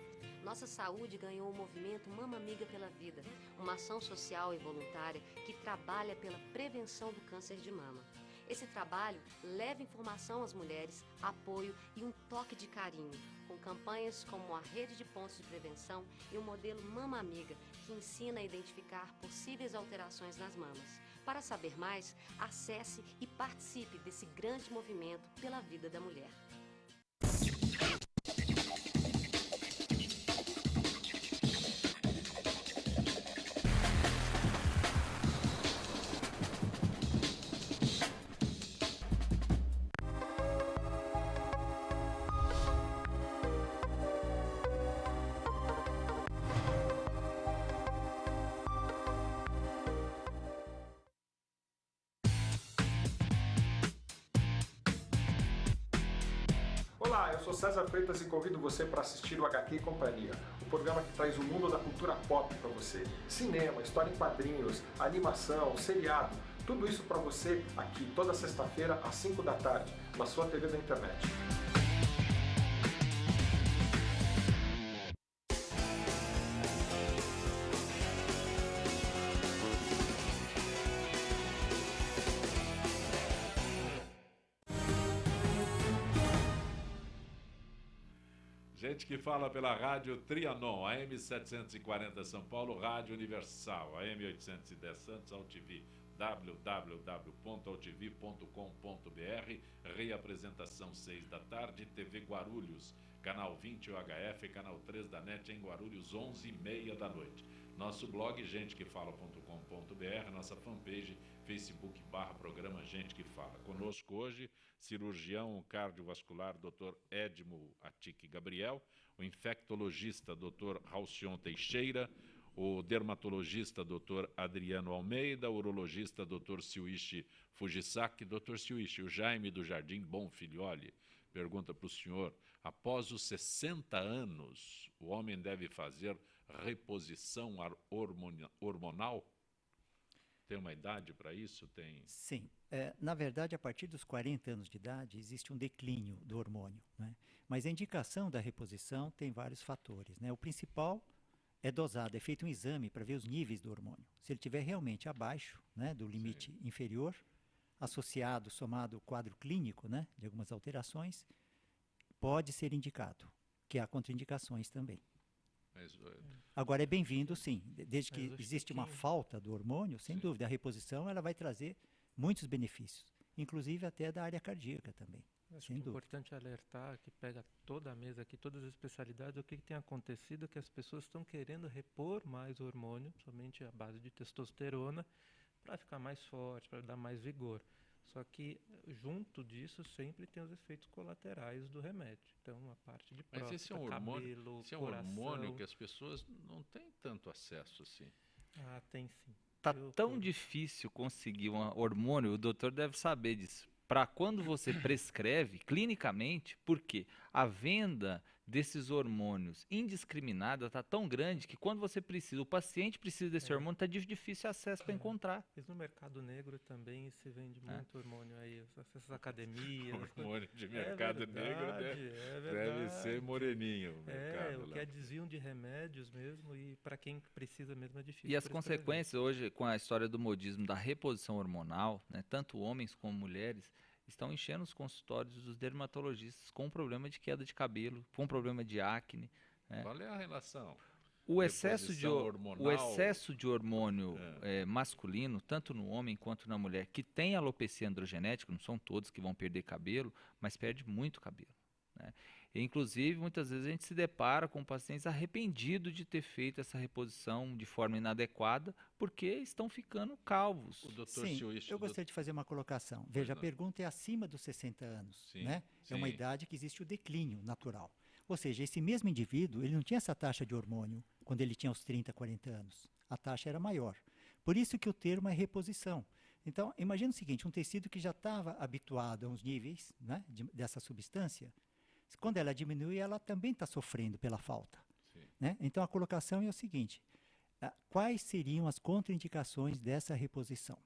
Speaker 9: Nossa saúde ganhou o movimento Mama Amiga pela Vida, uma ação social e voluntária que trabalha pela prevenção do câncer de mama. Esse trabalho leva informação às mulheres, apoio e um toque de carinho, com campanhas como a Rede de Pontos de Prevenção e o modelo Mama Amiga, que ensina a identificar possíveis alterações nas mamas. Para saber mais, acesse e participe desse grande movimento pela vida da mulher.
Speaker 10: Olá, eu sou César Freitas e convido você para assistir o HQ e Companhia, o programa que traz o mundo da cultura pop para você. Cinema, história em quadrinhos, animação, seriado, tudo isso para você aqui toda sexta-feira às 5 da tarde, na sua TV da internet.
Speaker 1: Gente que Fala pela Rádio Trianon, AM 740 São Paulo, Rádio Universal, AM 810 Santos, AltV, www.altv.com.br, reapresentação 6 da tarde, TV Guarulhos, canal 20 UHF, canal 3 da NET em Guarulhos, 11h30 da noite. Nosso blog, gentequefala.com.br, nossa fanpage, Facebook/programa Gente que Fala. Conosco hoje, cirurgião cardiovascular, Dr. Edmo Atique Gabriel, o infectologista, Dr. Halcion Teixeira, o dermatologista, Dr. Adriano Almeida, o urologista, Dr. Silwichi Fujisaki. Dr. Silwichi, o Jaime do Jardim Bonfilioli pergunta para o senhor, após os 60 anos, o homem deve fazer reposição hormonal? Tem uma idade para isso? Tem?
Speaker 2: Sim. Na verdade, a partir dos 40 anos de idade, existe um declínio do hormônio, né? Mas a indicação da reposição tem vários fatores, né? O principal é dosado, é feito um exame para ver os níveis do hormônio. Se ele estiver realmente abaixo, né, do limite inferior, associado, somado ao quadro clínico, né, de algumas alterações, pode ser indicado, que há contraindicações também. Agora é bem-vindo, sim, desde que existe uma falta do hormônio, sem dúvida, a reposição ela vai trazer muitos benefícios, inclusive até da área cardíaca também.
Speaker 5: Acho que é importante alertar, que pega toda a mesa aqui, todas as especialidades, o que tem acontecido é que as pessoas estão querendo repor mais hormônio, somente a base de testosterona, para ficar mais forte, para dar mais vigor. Só que, junto disso, sempre tem os efeitos colaterais do remédio. Então, a parte de próstata,
Speaker 1: esse é um hormônio,
Speaker 5: cabelo,
Speaker 1: esse é um
Speaker 5: coração.
Speaker 1: hormônio que as pessoas não têm tanto acesso assim.
Speaker 5: Ah, tem sim.
Speaker 4: Tá tão difícil conseguir um hormônio, o doutor deve saber disso. Para quando você prescreve clinicamente, porque a venda desses hormônios indiscriminada está tão grande que quando você precisa, o paciente precisa desse hormônio, está de difícil acesso para encontrar.
Speaker 5: Mas no mercado negro também se vende muito hormônio aí, essas academias.
Speaker 1: Hormônio de mercado negro deve ser moreninho. O mercado,
Speaker 5: o que é desvio de remédios mesmo, e para quem precisa mesmo é difícil.
Speaker 4: E as consequências hoje, com a história do modismo, da reposição hormonal, né, tanto homens como mulheres, estão enchendo os consultórios dos dermatologistas com problema de queda de cabelo, com problema de acne. Né?
Speaker 1: Qual é a relação?
Speaker 4: O excesso de hormônio masculino, tanto no homem quanto na mulher, que tem alopecia androgenética, não são todos que vão perder cabelo, mas perde muito cabelo. Né? E, inclusive, muitas vezes a gente se depara com pacientes arrependidos de ter feito essa reposição de forma inadequada, porque estão ficando calvos.
Speaker 2: Sim, eu gostaria de fazer uma colocação. Veja, a pergunta é acima dos 60 anos.
Speaker 1: Sim,
Speaker 2: né?
Speaker 1: sim.
Speaker 2: É uma idade que existe o declínio natural. Ou seja, esse mesmo indivíduo, ele não tinha essa taxa de hormônio quando ele tinha os 30, 40 anos. A taxa era maior. Por isso que o termo é reposição. Então, imagina o seguinte, um tecido que já estava habituado a uns níveis, né, dessa substância, quando ela diminui, ela também está sofrendo pela falta. Né? Então, a colocação é o seguinte, quais seriam as contraindicações dessa reposição?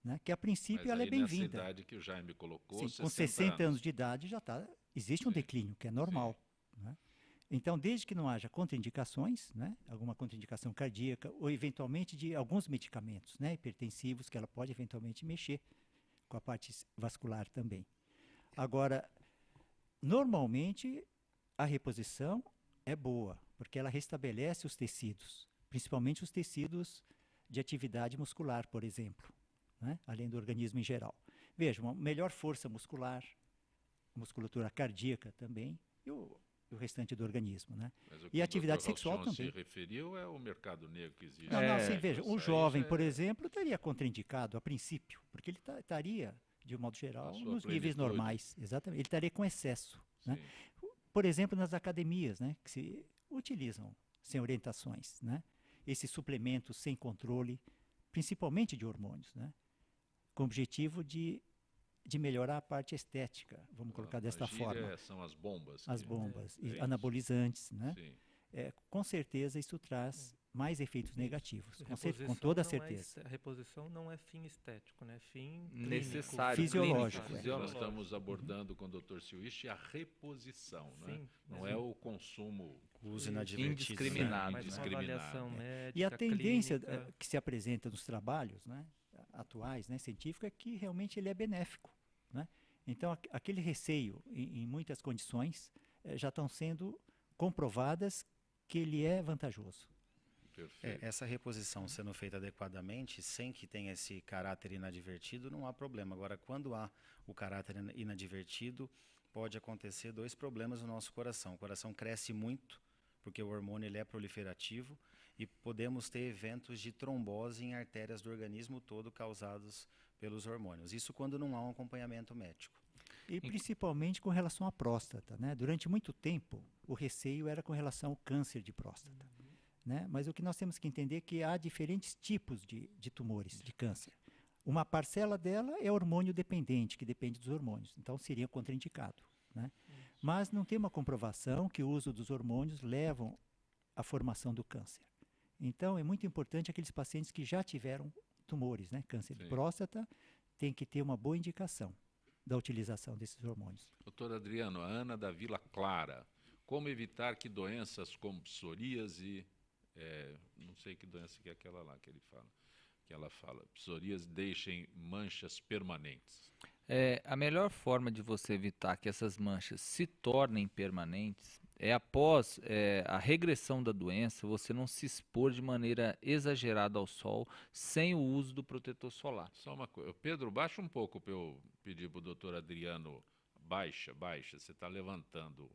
Speaker 2: Né? Que, a princípio, ela é bem-vinda.
Speaker 1: Nessa idade que o Jaime colocou,
Speaker 2: sim, com 60 anos de idade, já existe um declínio, que é normal. Né? Então, desde que não haja contraindicações, né, alguma contraindicação cardíaca, ou eventualmente de alguns medicamentos, né, hipertensivos, que ela pode eventualmente mexer com a parte vascular também. Agora, normalmente, a reposição é boa, porque ela restabelece os tecidos, principalmente os tecidos de atividade muscular, por exemplo, né? Além do organismo em geral. Veja, uma melhor força muscular, musculatura cardíaca também, e o restante do organismo. Né?
Speaker 1: E
Speaker 2: a atividade sexual também.
Speaker 1: Se referiu é o mercado negro que existe.
Speaker 2: Não, sim, veja, o jovem, por exemplo, estaria contraindicado a princípio, porque ele estaria, de um modo geral, nos níveis normais. Exatamente. Ele estaria com excesso. Né? Por exemplo, nas academias, né, que se utilizam sem orientações, né? Esses suplementos sem controle, principalmente de hormônios, né? Com o objetivo de melhorar a parte estética, vamos colocar desta forma.
Speaker 1: São as bombas.
Speaker 2: As bombas, anabolizantes, né? Com certeza isso traz mais efeitos negativos, com toda certeza.
Speaker 5: A reposição não é fim estético, né? Fim
Speaker 4: necessário,
Speaker 2: fisiológico.
Speaker 1: Nós estamos abordando com o Dr. Silwichi a reposição, né? Não é o consumo
Speaker 3: uso indiscriminado.
Speaker 5: Médica,
Speaker 2: e a tendência
Speaker 5: clínica,
Speaker 2: que se apresenta nos trabalhos, né, atuais, né, científicos, é que realmente ele é benéfico. Né? Então, aquele receio, em muitas condições, já estão sendo comprovadas que ele é vantajoso.
Speaker 3: Essa reposição sendo feita adequadamente, sem que tenha esse caráter inadvertido, não há problema. Agora, quando há o caráter inadvertido, pode acontecer 2 problemas no nosso coração. O coração cresce muito, porque o hormônio ele é proliferativo, e podemos ter eventos de trombose em artérias do organismo todo causados pelos hormônios. Isso quando não há um acompanhamento médico.
Speaker 2: E principalmente com relação à próstata, né? Durante muito tempo, o receio era com relação ao câncer de próstata, né? Mas o que nós temos que entender é que há diferentes tipos de tumores, de câncer. Uma parcela dela é hormônio dependente, que depende dos hormônios, então seria contraindicado, né? Mas não tem uma comprovação que o uso dos hormônios levam à formação do câncer. Então é muito importante aqueles pacientes que já tiveram tumores, né? Câncer de próstata, tem que ter uma boa indicação da utilização desses hormônios.
Speaker 1: Doutor Adriano, a Ana da Vila Clara, como evitar que doenças como psoríase, não sei que doença que é aquela lá que ela fala, psoríase deixem manchas permanentes?
Speaker 4: A melhor forma de você evitar que essas manchas se tornem permanentes é após a regressão da doença, você não se expor de maneira exagerada ao sol sem o uso do protetor solar.
Speaker 1: Só uma coisa, Pedro, baixa um pouco para eu pedir para o doutor Adriano, baixa, você está levantando,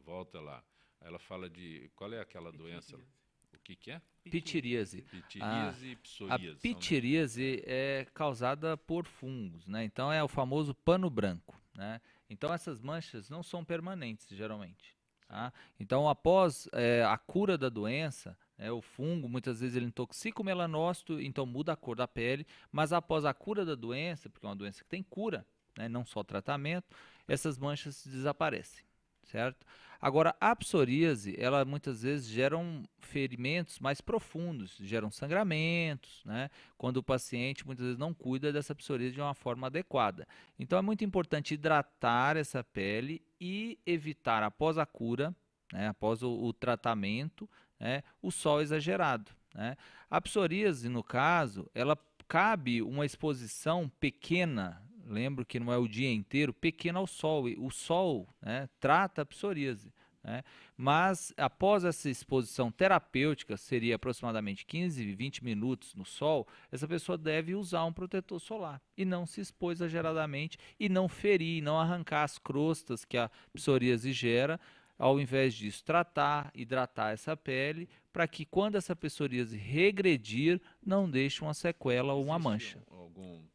Speaker 1: volta lá. Ela fala de, qual é aquela doença? O que é?
Speaker 4: Pitiríase.
Speaker 1: Pitiríase e psoríase.
Speaker 4: A pitiríase é causada por fungos, né? Então é o famoso pano branco, né? Então essas manchas não são permanentes, geralmente. Tá? Então após a cura da doença, o fungo muitas vezes ele intoxica o melanócito, então muda a cor da pele, mas após a cura da doença, porque é uma doença que tem cura, né? Não só tratamento, essas manchas desaparecem. Certo? Agora, a psoríase, ela muitas vezes geram ferimentos mais profundos, geram sangramentos, né? Quando o paciente muitas vezes não cuida dessa psoríase de uma forma adequada. Então é muito importante hidratar essa pele e evitar, após a cura, né? Após o tratamento, né? O sol exagerado, né? A psoríase, no caso, ela cabe uma exposição pequena. Lembro que não é o dia inteiro, pequeno ao sol. O sol, né, trata a psoríase, né? Mas após essa exposição terapêutica, seria aproximadamente 15, 20 minutos no sol, essa pessoa deve usar um protetor solar e não se expor exageradamente e não ferir, não arrancar as crostas que a psoríase gera. Ao invés disso, tratar, hidratar essa pele, para que quando essa psoríase regredir, não deixe uma sequela ou uma mancha.
Speaker 1: Algum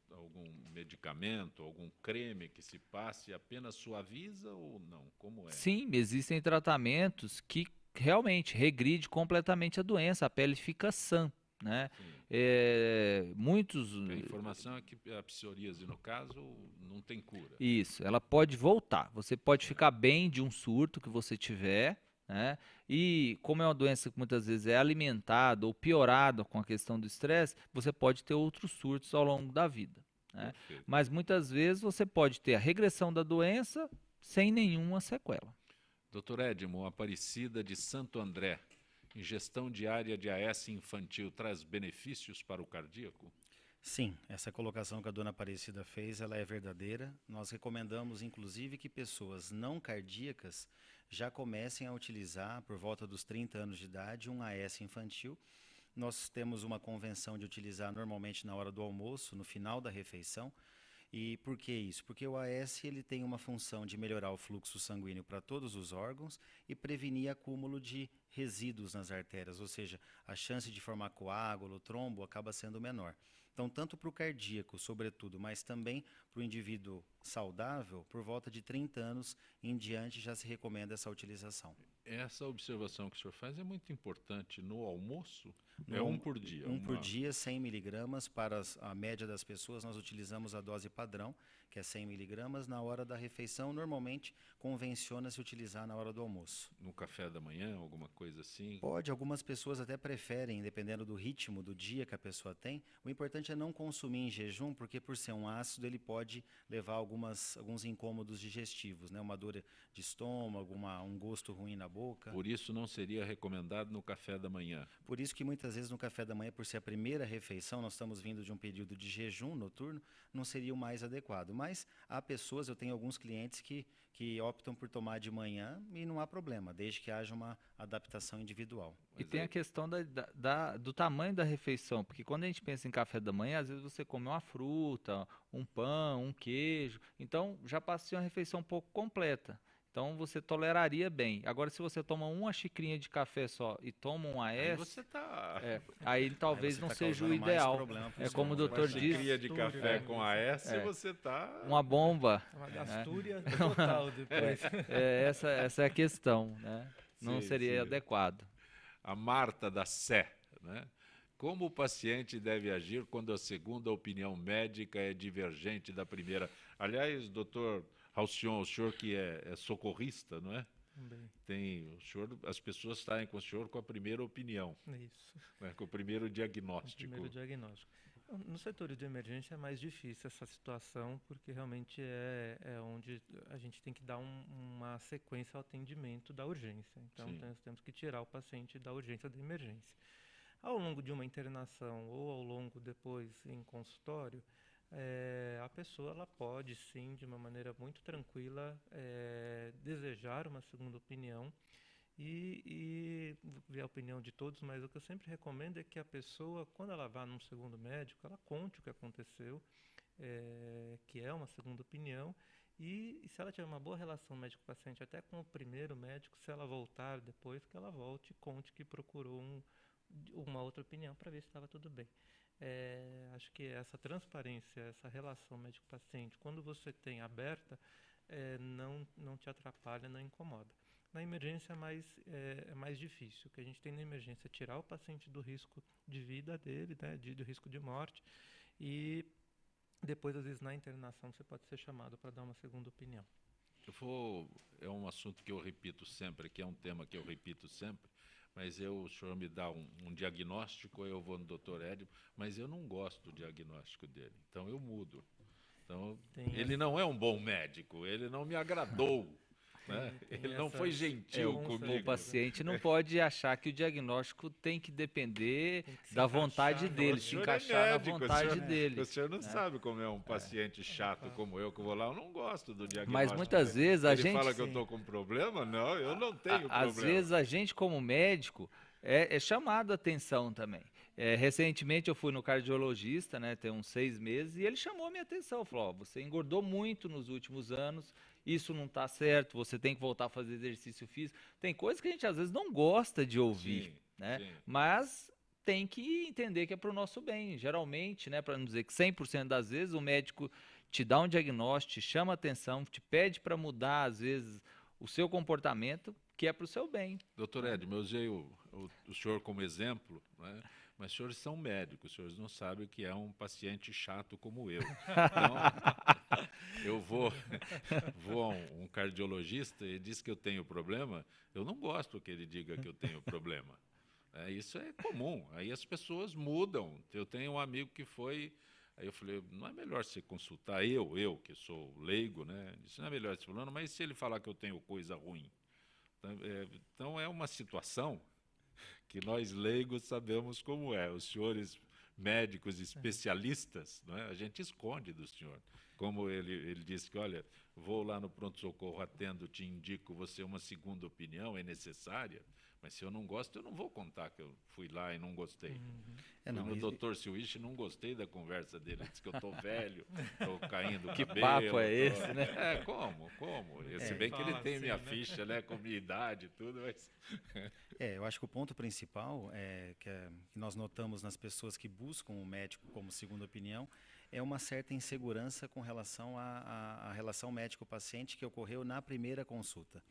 Speaker 1: medicamento, algum creme que se passe apenas suaviza ou não? Como é?
Speaker 4: Sim, existem tratamentos que realmente regride completamente a doença, a pele fica sã, né?
Speaker 1: A informação é que a psoríase, no caso, não tem cura.
Speaker 4: Isso, ela pode voltar. Você pode ficar bem de um surto que você tiver, né? E como é uma doença que muitas vezes é alimentada ou piorada com a questão do estresse, você pode ter outros surtos ao longo da vida. Né? Mas muitas vezes você pode ter a regressão da doença sem nenhuma sequela.
Speaker 1: Dr. Edmo, Aparecida de Santo André, ingestão diária de AS infantil traz benefícios para o cardíaco?
Speaker 3: Sim, essa colocação que a dona Aparecida fez, ela é verdadeira. Nós recomendamos, inclusive, que pessoas não cardíacas já comecem a utilizar, por volta dos 30 anos de idade, um AS infantil. Nós temos uma convenção de utilizar normalmente na hora do almoço, no final da refeição. E por que isso? Porque o AS ele tem uma função de melhorar o fluxo sanguíneo para todos os órgãos e prevenir acúmulo de resíduos nas artérias, ou seja, a chance de formar coágulo, trombo acaba sendo menor. Então, tanto para o cardíaco, sobretudo, mas também para o indivíduo saudável, por volta de 30 anos em diante já se recomenda essa utilização.
Speaker 1: Essa observação que o senhor faz é muito importante. No almoço, é um por dia.
Speaker 3: Por dia, 100 miligramas. Para a média das pessoas, nós utilizamos a dose padrão, que é 100 miligramas. Na hora da refeição, normalmente, convenciona-se utilizar na hora do almoço.
Speaker 1: No café da manhã, alguma coisa assim?
Speaker 3: Pode, algumas pessoas até preferem, dependendo do ritmo do dia que a pessoa tem. O importante é não consumir em jejum, porque por ser um ácido, ele pode levar alguns incômodos digestivos, né? Uma dor de estômago, um gosto ruim na boca. boca.
Speaker 1: Por isso não seria recomendado no café da manhã.
Speaker 3: Por isso que muitas vezes no café da manhã, por ser a primeira refeição, nós estamos vindo de um período de jejum noturno, não seria o mais adequado. Mas há pessoas, eu tenho alguns clientes que optam por tomar de manhã e não há problema, desde que haja uma adaptação individual.
Speaker 4: E tem a questão do tamanho da refeição, porque quando a gente pensa em café da manhã, às vezes você come uma fruta, um pão, um queijo, então já passa a ser uma refeição um pouco completa. Então você toleraria bem. Agora, se você toma uma xicrinha de café só e toma um AS,
Speaker 1: Aí você tá...
Speaker 4: aí talvez
Speaker 3: você
Speaker 4: não
Speaker 3: tá
Speaker 4: seja o
Speaker 3: causando mais
Speaker 4: ideal.
Speaker 3: problema pro
Speaker 4: É como o
Speaker 3: estômago.
Speaker 4: doutor
Speaker 1: Uma
Speaker 4: diz,
Speaker 1: xicrinha de café com AS, você tá...
Speaker 4: uma bomba.
Speaker 5: Uma gastúria total depois.
Speaker 4: Essa é a questão, né? Não
Speaker 1: Sim,
Speaker 4: seria
Speaker 1: sim.
Speaker 4: adequado.
Speaker 1: A Marta da Sé, né? Como o paciente deve agir quando a segunda opinião médica é divergente da primeira? Aliás, doutor Halcyon, o senhor que é socorrista, não é?
Speaker 5: Também.
Speaker 1: As pessoas saem com o senhor com a primeira opinião,
Speaker 5: Isso.
Speaker 1: né? Com o primeiro diagnóstico.
Speaker 5: Primeiro diagnóstico. No setor de emergência é mais difícil essa situação, porque realmente é onde a gente tem que dar uma sequência ao atendimento da urgência. Então,
Speaker 1: Sim.
Speaker 5: nós temos que tirar o paciente da urgência da emergência. Ao longo de uma internação ou ao longo depois em consultório, a pessoa ela pode sim, de uma maneira muito tranquila, desejar uma segunda opinião e ver a opinião de todos, mas o que eu sempre recomendo é que a pessoa, quando ela vá num segundo médico, ela conte o que aconteceu, que é uma segunda opinião, e se ela tiver uma boa relação médico-paciente até com o primeiro médico, se ela voltar depois, que ela volte e conte que procurou uma outra opinião para ver se estava tudo bem. Acho que essa transparência, essa relação médico-paciente, quando você tem aberta, não te atrapalha, não incomoda. Na emergência é mais difícil. O que a gente tem na emergência é tirar o paciente do risco de vida dele, né, do risco de morte, e depois, às vezes, na internação, você pode ser chamado para dar uma segunda opinião.
Speaker 1: É um assunto que eu repito sempre, que é um tema que eu repito sempre, mas o senhor me dá um diagnóstico, eu vou no doutor Édio, mas eu não gosto do diagnóstico dele, então eu mudo. Então, ele não é um bom médico, ele não me agradou, né? Ele não foi gentil comigo.
Speaker 4: O paciente não pode achar que o diagnóstico tem que depender da vontade dele, se encaixar na vontade dele.
Speaker 1: O senhor não sabe como é um paciente chato como eu, que vou lá, eu não gosto do diagnóstico.
Speaker 4: Mas muitas vezes a gente...
Speaker 1: Ele fala que eu estou com problema? Não, eu não tenho problema.
Speaker 4: Às vezes a gente, como médico, é chamado a atenção também. Recentemente eu fui no cardiologista, né, tem uns 6 meses, e ele chamou a minha atenção, falou, você engordou muito nos últimos anos, isso não está certo, você tem que voltar a fazer exercício físico. Tem coisas que a gente às vezes não gosta de ouvir,
Speaker 1: sim,
Speaker 4: né?
Speaker 1: Sim.
Speaker 4: Mas tem que entender que é para o nosso bem. Geralmente, né, para não dizer que 100% das vezes, o médico te dá um diagnóstico, te chama a atenção, te pede para mudar, às vezes, o seu comportamento, que é para o seu bem.
Speaker 1: Doutor Edmo, eu usei o senhor como exemplo, né? Mas os senhores são médicos, os senhores não sabem o que é um paciente chato como eu. Então, eu vou a um cardiologista e diz que eu tenho problema, eu não gosto que ele diga que eu tenho problema. Isso é comum, aí as pessoas mudam. Eu tenho um amigo que foi, aí eu falei, não é melhor você consultar eu que sou leigo, né? Isso não é melhor você falando, mas se ele falar que eu tenho coisa ruim? Então é uma situação que nós leigos sabemos como é. Os senhores médicos especialistas, não é? A gente esconde do senhor. Como ele disse que, olha, vou lá no pronto-socorro, atendo, te indico, você uma segunda opinião é necessária, mas se eu não gosto, eu não vou contar que eu fui lá e não gostei. No doutor Silvich, não gostei da conversa dele, disse que eu estou velho, estou caindo o cabelo.
Speaker 4: Que papo é esse, né?
Speaker 1: Como? Se bem que ele tem minha ficha, né, com minha idade e tudo, mas...
Speaker 3: Eu acho que o ponto principal que nós notamos nas pessoas que buscam o médico como segunda opinião é uma certa insegurança com relação à relação médico-paciente que ocorreu na primeira consulta.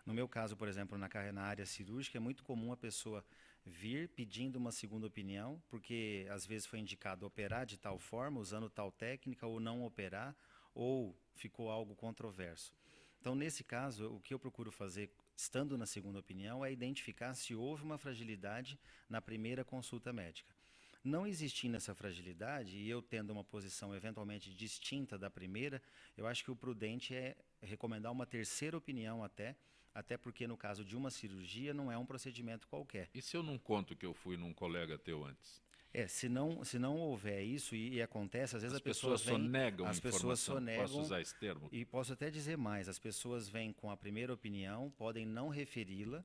Speaker 3: No meu caso, por exemplo, na área cirúrgica, é muito comum a pessoa vir pedindo uma segunda opinião, porque às vezes foi indicado operar de tal forma, usando tal técnica, ou não operar, ou ficou algo controverso. Então, nesse caso, o que eu procuro fazer, estando na segunda opinião, é identificar se houve uma fragilidade na primeira consulta médica. Não existindo essa fragilidade, e eu tendo uma posição eventualmente distinta da primeira, eu acho que o prudente é recomendar uma terceira opinião até, até porque no caso de uma cirurgia não é um procedimento qualquer.
Speaker 1: E se eu não conto que eu fui num colega teu antes?
Speaker 3: Se não houver isso, e acontece, às vezes
Speaker 1: As
Speaker 3: as pessoas
Speaker 1: sonegam
Speaker 3: as pessoas
Speaker 1: informação.
Speaker 3: sonegam,
Speaker 1: Posso usar esse termo?
Speaker 3: e posso até dizer mais, as pessoas vêm com a primeira opinião, podem não referi-la,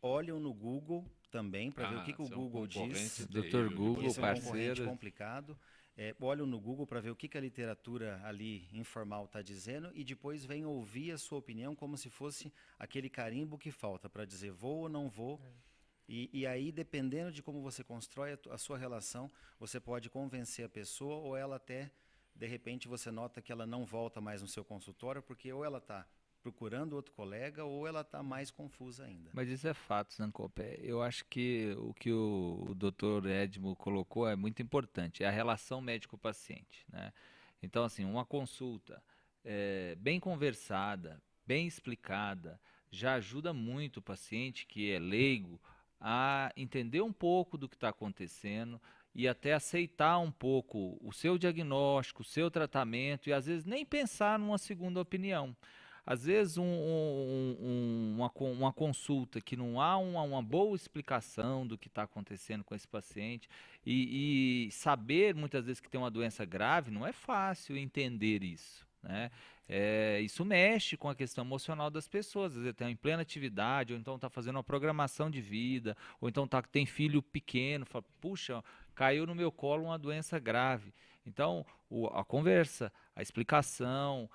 Speaker 3: olham no Google também para ver o que o Google diz.
Speaker 4: Dr. Google,
Speaker 3: Esse é um concorrente
Speaker 4: parceiro.
Speaker 3: complicado. Olham no Google para ver o que a literatura ali informal está dizendo e depois vem ouvir a sua opinião como se fosse aquele carimbo que falta para dizer vou ou não vou. E aí, dependendo de como você constrói a sua relação, você pode convencer a pessoa ou ela até, de repente, você nota que ela não volta mais no seu consultório porque ou ela está procurando outro colega ou ela está mais confusa ainda.
Speaker 4: Mas isso é fato, Zancopé. Eu acho que o Dr. Edmo colocou é muito importante, é a relação médico-paciente, né? Então, assim, uma consulta bem conversada, bem explicada, já ajuda muito o paciente que é leigo a entender um pouco do que está acontecendo e até aceitar um pouco o seu diagnóstico, o seu tratamento e às vezes nem pensar numa segunda opinião. Às vezes uma consulta que não há uma boa explicação do que está acontecendo com esse paciente e saber muitas vezes que tem uma doença grave, não é fácil entender isso, né? Isso mexe com a questão emocional das pessoas, às vezes está em plena atividade, ou então está fazendo uma programação de vida, ou então tem filho pequeno, fala, puxa, caiu no meu colo uma doença grave. Então, a conversa, a explicação,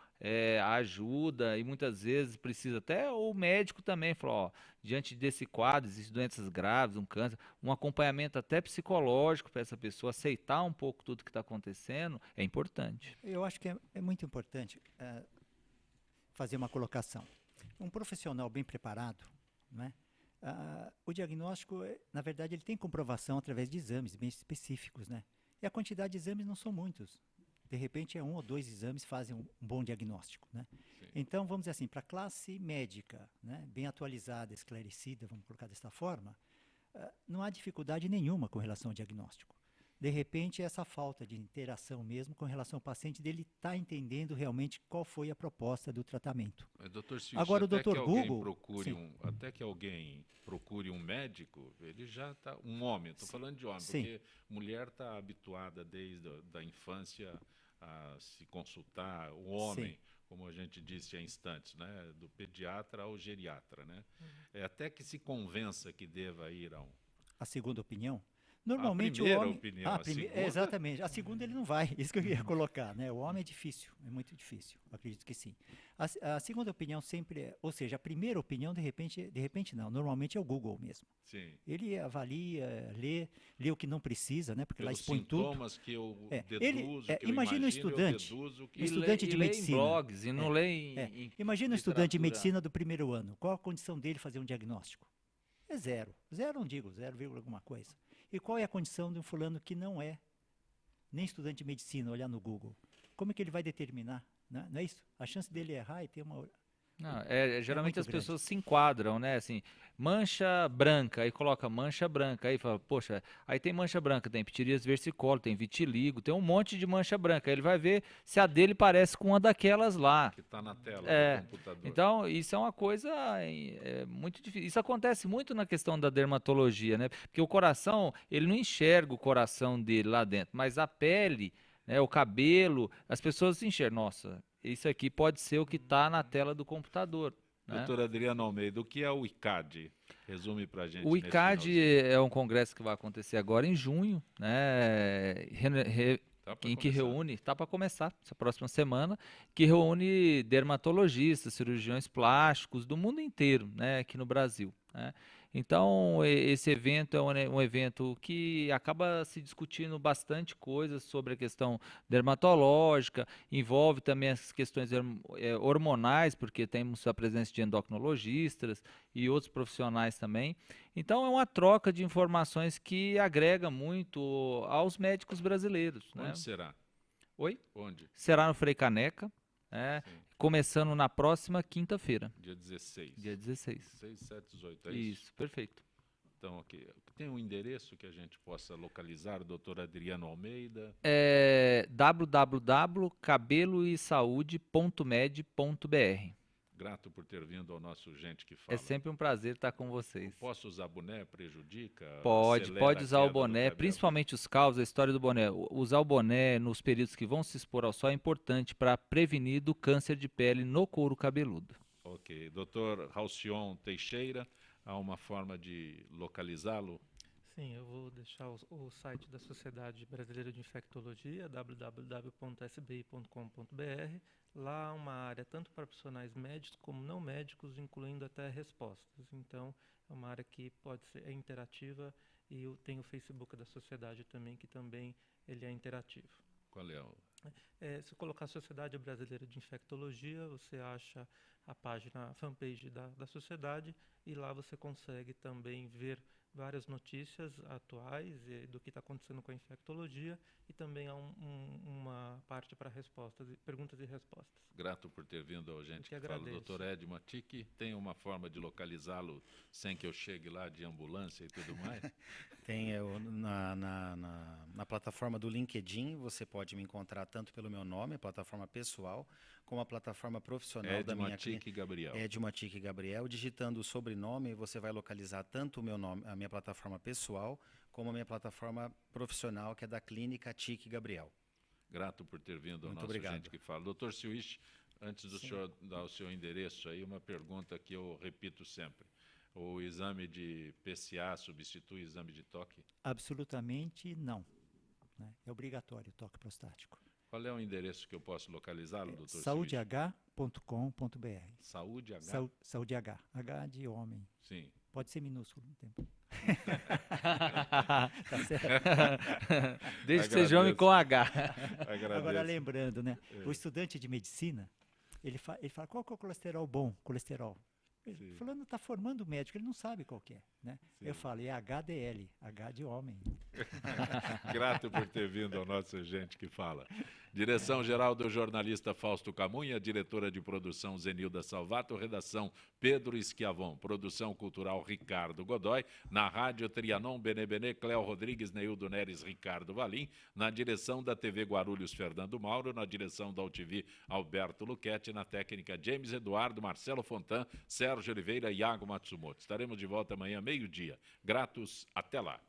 Speaker 4: a ajuda, e muitas vezes precisa até o médico também, falar, ó, diante desse quadro, existem doenças graves, um câncer, um acompanhamento até psicológico para essa pessoa aceitar um pouco tudo que está acontecendo, é importante.
Speaker 2: Eu acho que é muito importante fazer uma colocação. Um profissional bem preparado, né? O diagnóstico, na verdade, ele tem comprovação através de exames bem específicos, né? E a quantidade de exames não são muitos. De repente, 1 ou 2 exames fazem um bom diagnóstico, né? Então, vamos dizer assim, para a classe médica, né, bem atualizada, esclarecida, vamos colocar desta forma, não há dificuldade nenhuma com relação ao diagnóstico. De repente, essa falta de interação mesmo com relação ao paciente, dele estar entendendo realmente qual foi a proposta do tratamento.
Speaker 1: Mas, doutor Silvio,
Speaker 2: agora, o doutor Google...
Speaker 1: até que alguém procure um médico, ele já está... Um homem, estou falando de homem, porque mulher está habituada desde a infância a se consultar, o homem, como a gente disse há instantes, né, do pediatra ao geriatra, né? Até que se convença que deva ir
Speaker 2: a segunda opinião? Normalmente
Speaker 1: a
Speaker 2: o homem...
Speaker 1: opinião, a segunda...
Speaker 2: Exatamente. A segunda ele não vai. Isso que eu ia colocar, né? O homem é difícil, é muito difícil. Acredito que sim. A segunda opinião sempre é... Ou seja, a primeira opinião, de repente não. Normalmente é o Google mesmo.
Speaker 1: Sim.
Speaker 2: Ele avalia, lê o que não precisa, né? Porque lá expõe
Speaker 1: sintomas
Speaker 2: tudo.
Speaker 1: Que eu deduzo, que eu
Speaker 2: imagina
Speaker 1: imagino,
Speaker 2: um estudante,
Speaker 4: estudante
Speaker 2: de
Speaker 4: lê
Speaker 2: medicina.
Speaker 4: em blogs e não lê em
Speaker 2: imagina um estudante de medicina do primeiro ano. Qual a condição dele fazer um diagnóstico? É zero. Zero não digo, 0, alguma coisa. E qual é a condição de um fulano que não é nem estudante de medicina, olhar no Google? Como é que ele vai determinar? Né? Não é isso? A chance dele errar e ter uma...
Speaker 4: Não, geralmente as pessoas
Speaker 2: grande.
Speaker 4: se enquadram, né? Assim, mancha branca, aí coloca mancha branca, aí fala, poxa, aí tem mancha branca, tem pitiríase versicolor, tem vitiligo, tem um monte de mancha branca. Aí ele vai ver se a dele parece com uma daquelas lá.
Speaker 1: Que está na tela do computador.
Speaker 4: Então, isso é uma coisa muito difícil. Isso acontece muito na questão da dermatologia, né? Porque o coração, ele não enxerga o coração dele lá dentro, mas a pele, né, o cabelo, as pessoas enxergam, nossa, isso aqui pode ser o que está na tela do computador. Né?
Speaker 1: Doutor Adriano Almeida, o que é o ICAD? Resume para a gente.
Speaker 4: O ICAD é um congresso que vai acontecer agora em junho, né? Que reúne, está para começar essa próxima semana, que reúne dermatologistas, cirurgiões plásticos do mundo inteiro, né, aqui no Brasil, né? Então, esse evento é um evento que acaba se discutindo bastante coisas sobre a questão dermatológica, envolve também as questões hormonais, porque temos a presença de endocrinologistas e outros profissionais também. Então, é uma troca de informações que agrega muito aos médicos brasileiros.
Speaker 1: Onde
Speaker 4: né?
Speaker 1: será?
Speaker 4: Oi?
Speaker 1: Onde?
Speaker 4: Será no Frei Caneca. Começando na próxima quinta-feira.
Speaker 1: Dia 16.
Speaker 4: Dia 16.
Speaker 1: 6, 7, 18, é isso?
Speaker 4: Isso, perfeito.
Speaker 1: Então, ok. Tem um endereço que a gente possa localizar, o doutor Adriano Almeida?
Speaker 4: www.cabeloesaude.med.br.
Speaker 1: Grato por ter vindo ao nosso Gente que Fala.
Speaker 4: É sempre um prazer estar com vocês.
Speaker 1: Posso usar boné? Prejudica?
Speaker 4: Pode usar o
Speaker 1: do
Speaker 4: boné,
Speaker 1: cabelo?
Speaker 4: principalmente os calvos, a história do boné. Usar o boné nos períodos que vão se expor ao sol é importante para prevenir do câncer de pele no couro cabeludo.
Speaker 1: Ok. Dr. Halcyon Teixeira, há uma forma de localizá-lo?
Speaker 5: Sim, eu vou deixar o site da Sociedade Brasileira de Infectologia, www.sbi.com.br. Lá há uma área tanto para profissionais médicos como não médicos, incluindo até respostas. Então, é uma área que é interativa, e tem o Facebook da Sociedade também, que também ele é interativo.
Speaker 1: Qual é o...
Speaker 5: Se colocar Sociedade Brasileira de Infectologia, você acha a fanpage da Sociedade, e lá você consegue também ver várias notícias atuais do que está acontecendo com a infectologia, e também há uma parte para perguntas e respostas.
Speaker 1: Grato por ter vindo ao Gente que Fala.
Speaker 5: Agradeço.
Speaker 1: Dr. Ed Matic, tem uma forma de localizá-lo sem que eu chegue lá de ambulância e tudo mais?
Speaker 3: Tem na plataforma do LinkedIn, você pode me encontrar tanto pelo meu nome, a plataforma pessoal, como a plataforma profissional da minha clínica.
Speaker 1: Gabriel.
Speaker 3: Ed Matic Gabriel. Digitando o sobrenome, você vai localizar tanto o meu nome, a minha plataforma pessoal, como a minha plataforma profissional, que é da clínica Tic Gabriel.
Speaker 1: Grato por ter vindo ao
Speaker 3: Muito
Speaker 1: nosso
Speaker 3: obrigado.
Speaker 1: Gente que Fala. Dr. Switch, antes do senhor dar o seu endereço aí, uma pergunta que eu repito sempre. O exame de PSA substitui o exame de toque?
Speaker 2: Absolutamente não, né? É obrigatório o toque prostático.
Speaker 1: Qual é o endereço que eu posso localizá-lo, doutor Switch?
Speaker 2: saudeh.com.br.
Speaker 1: Saúde H?
Speaker 2: Saúde H. H de homem.
Speaker 1: Sim.
Speaker 2: Pode ser minúsculo no tempo. Tá certo?
Speaker 4: Desde que seja homem com H.
Speaker 2: Agora lembrando, né? O estudante de medicina, ele fala, qual que é o colesterol bom? Colesterol. Fulano está formando médico, ele não sabe qual que é, né? Eu falo, é HDL, H de homem.
Speaker 1: Grato por ter vindo ao nosso Gente que Fala. Direção-geral do jornalista Fausto Camunha, diretora de produção Zenilda Salvato, redação Pedro Schiavon, produção cultural Ricardo Godoy, na rádio Trianon Benebene, Cléo Rodrigues, Neildo Neres, Ricardo Valim, na direção da TV Guarulhos, Fernando Mauro, na direção da UTV, Alberto Luquete, na técnica James Eduardo, Marcelo Fontan, Sérgio Oliveira e Iago Matsumoto. Estaremos de volta amanhã, meio-dia. Gratos, até lá.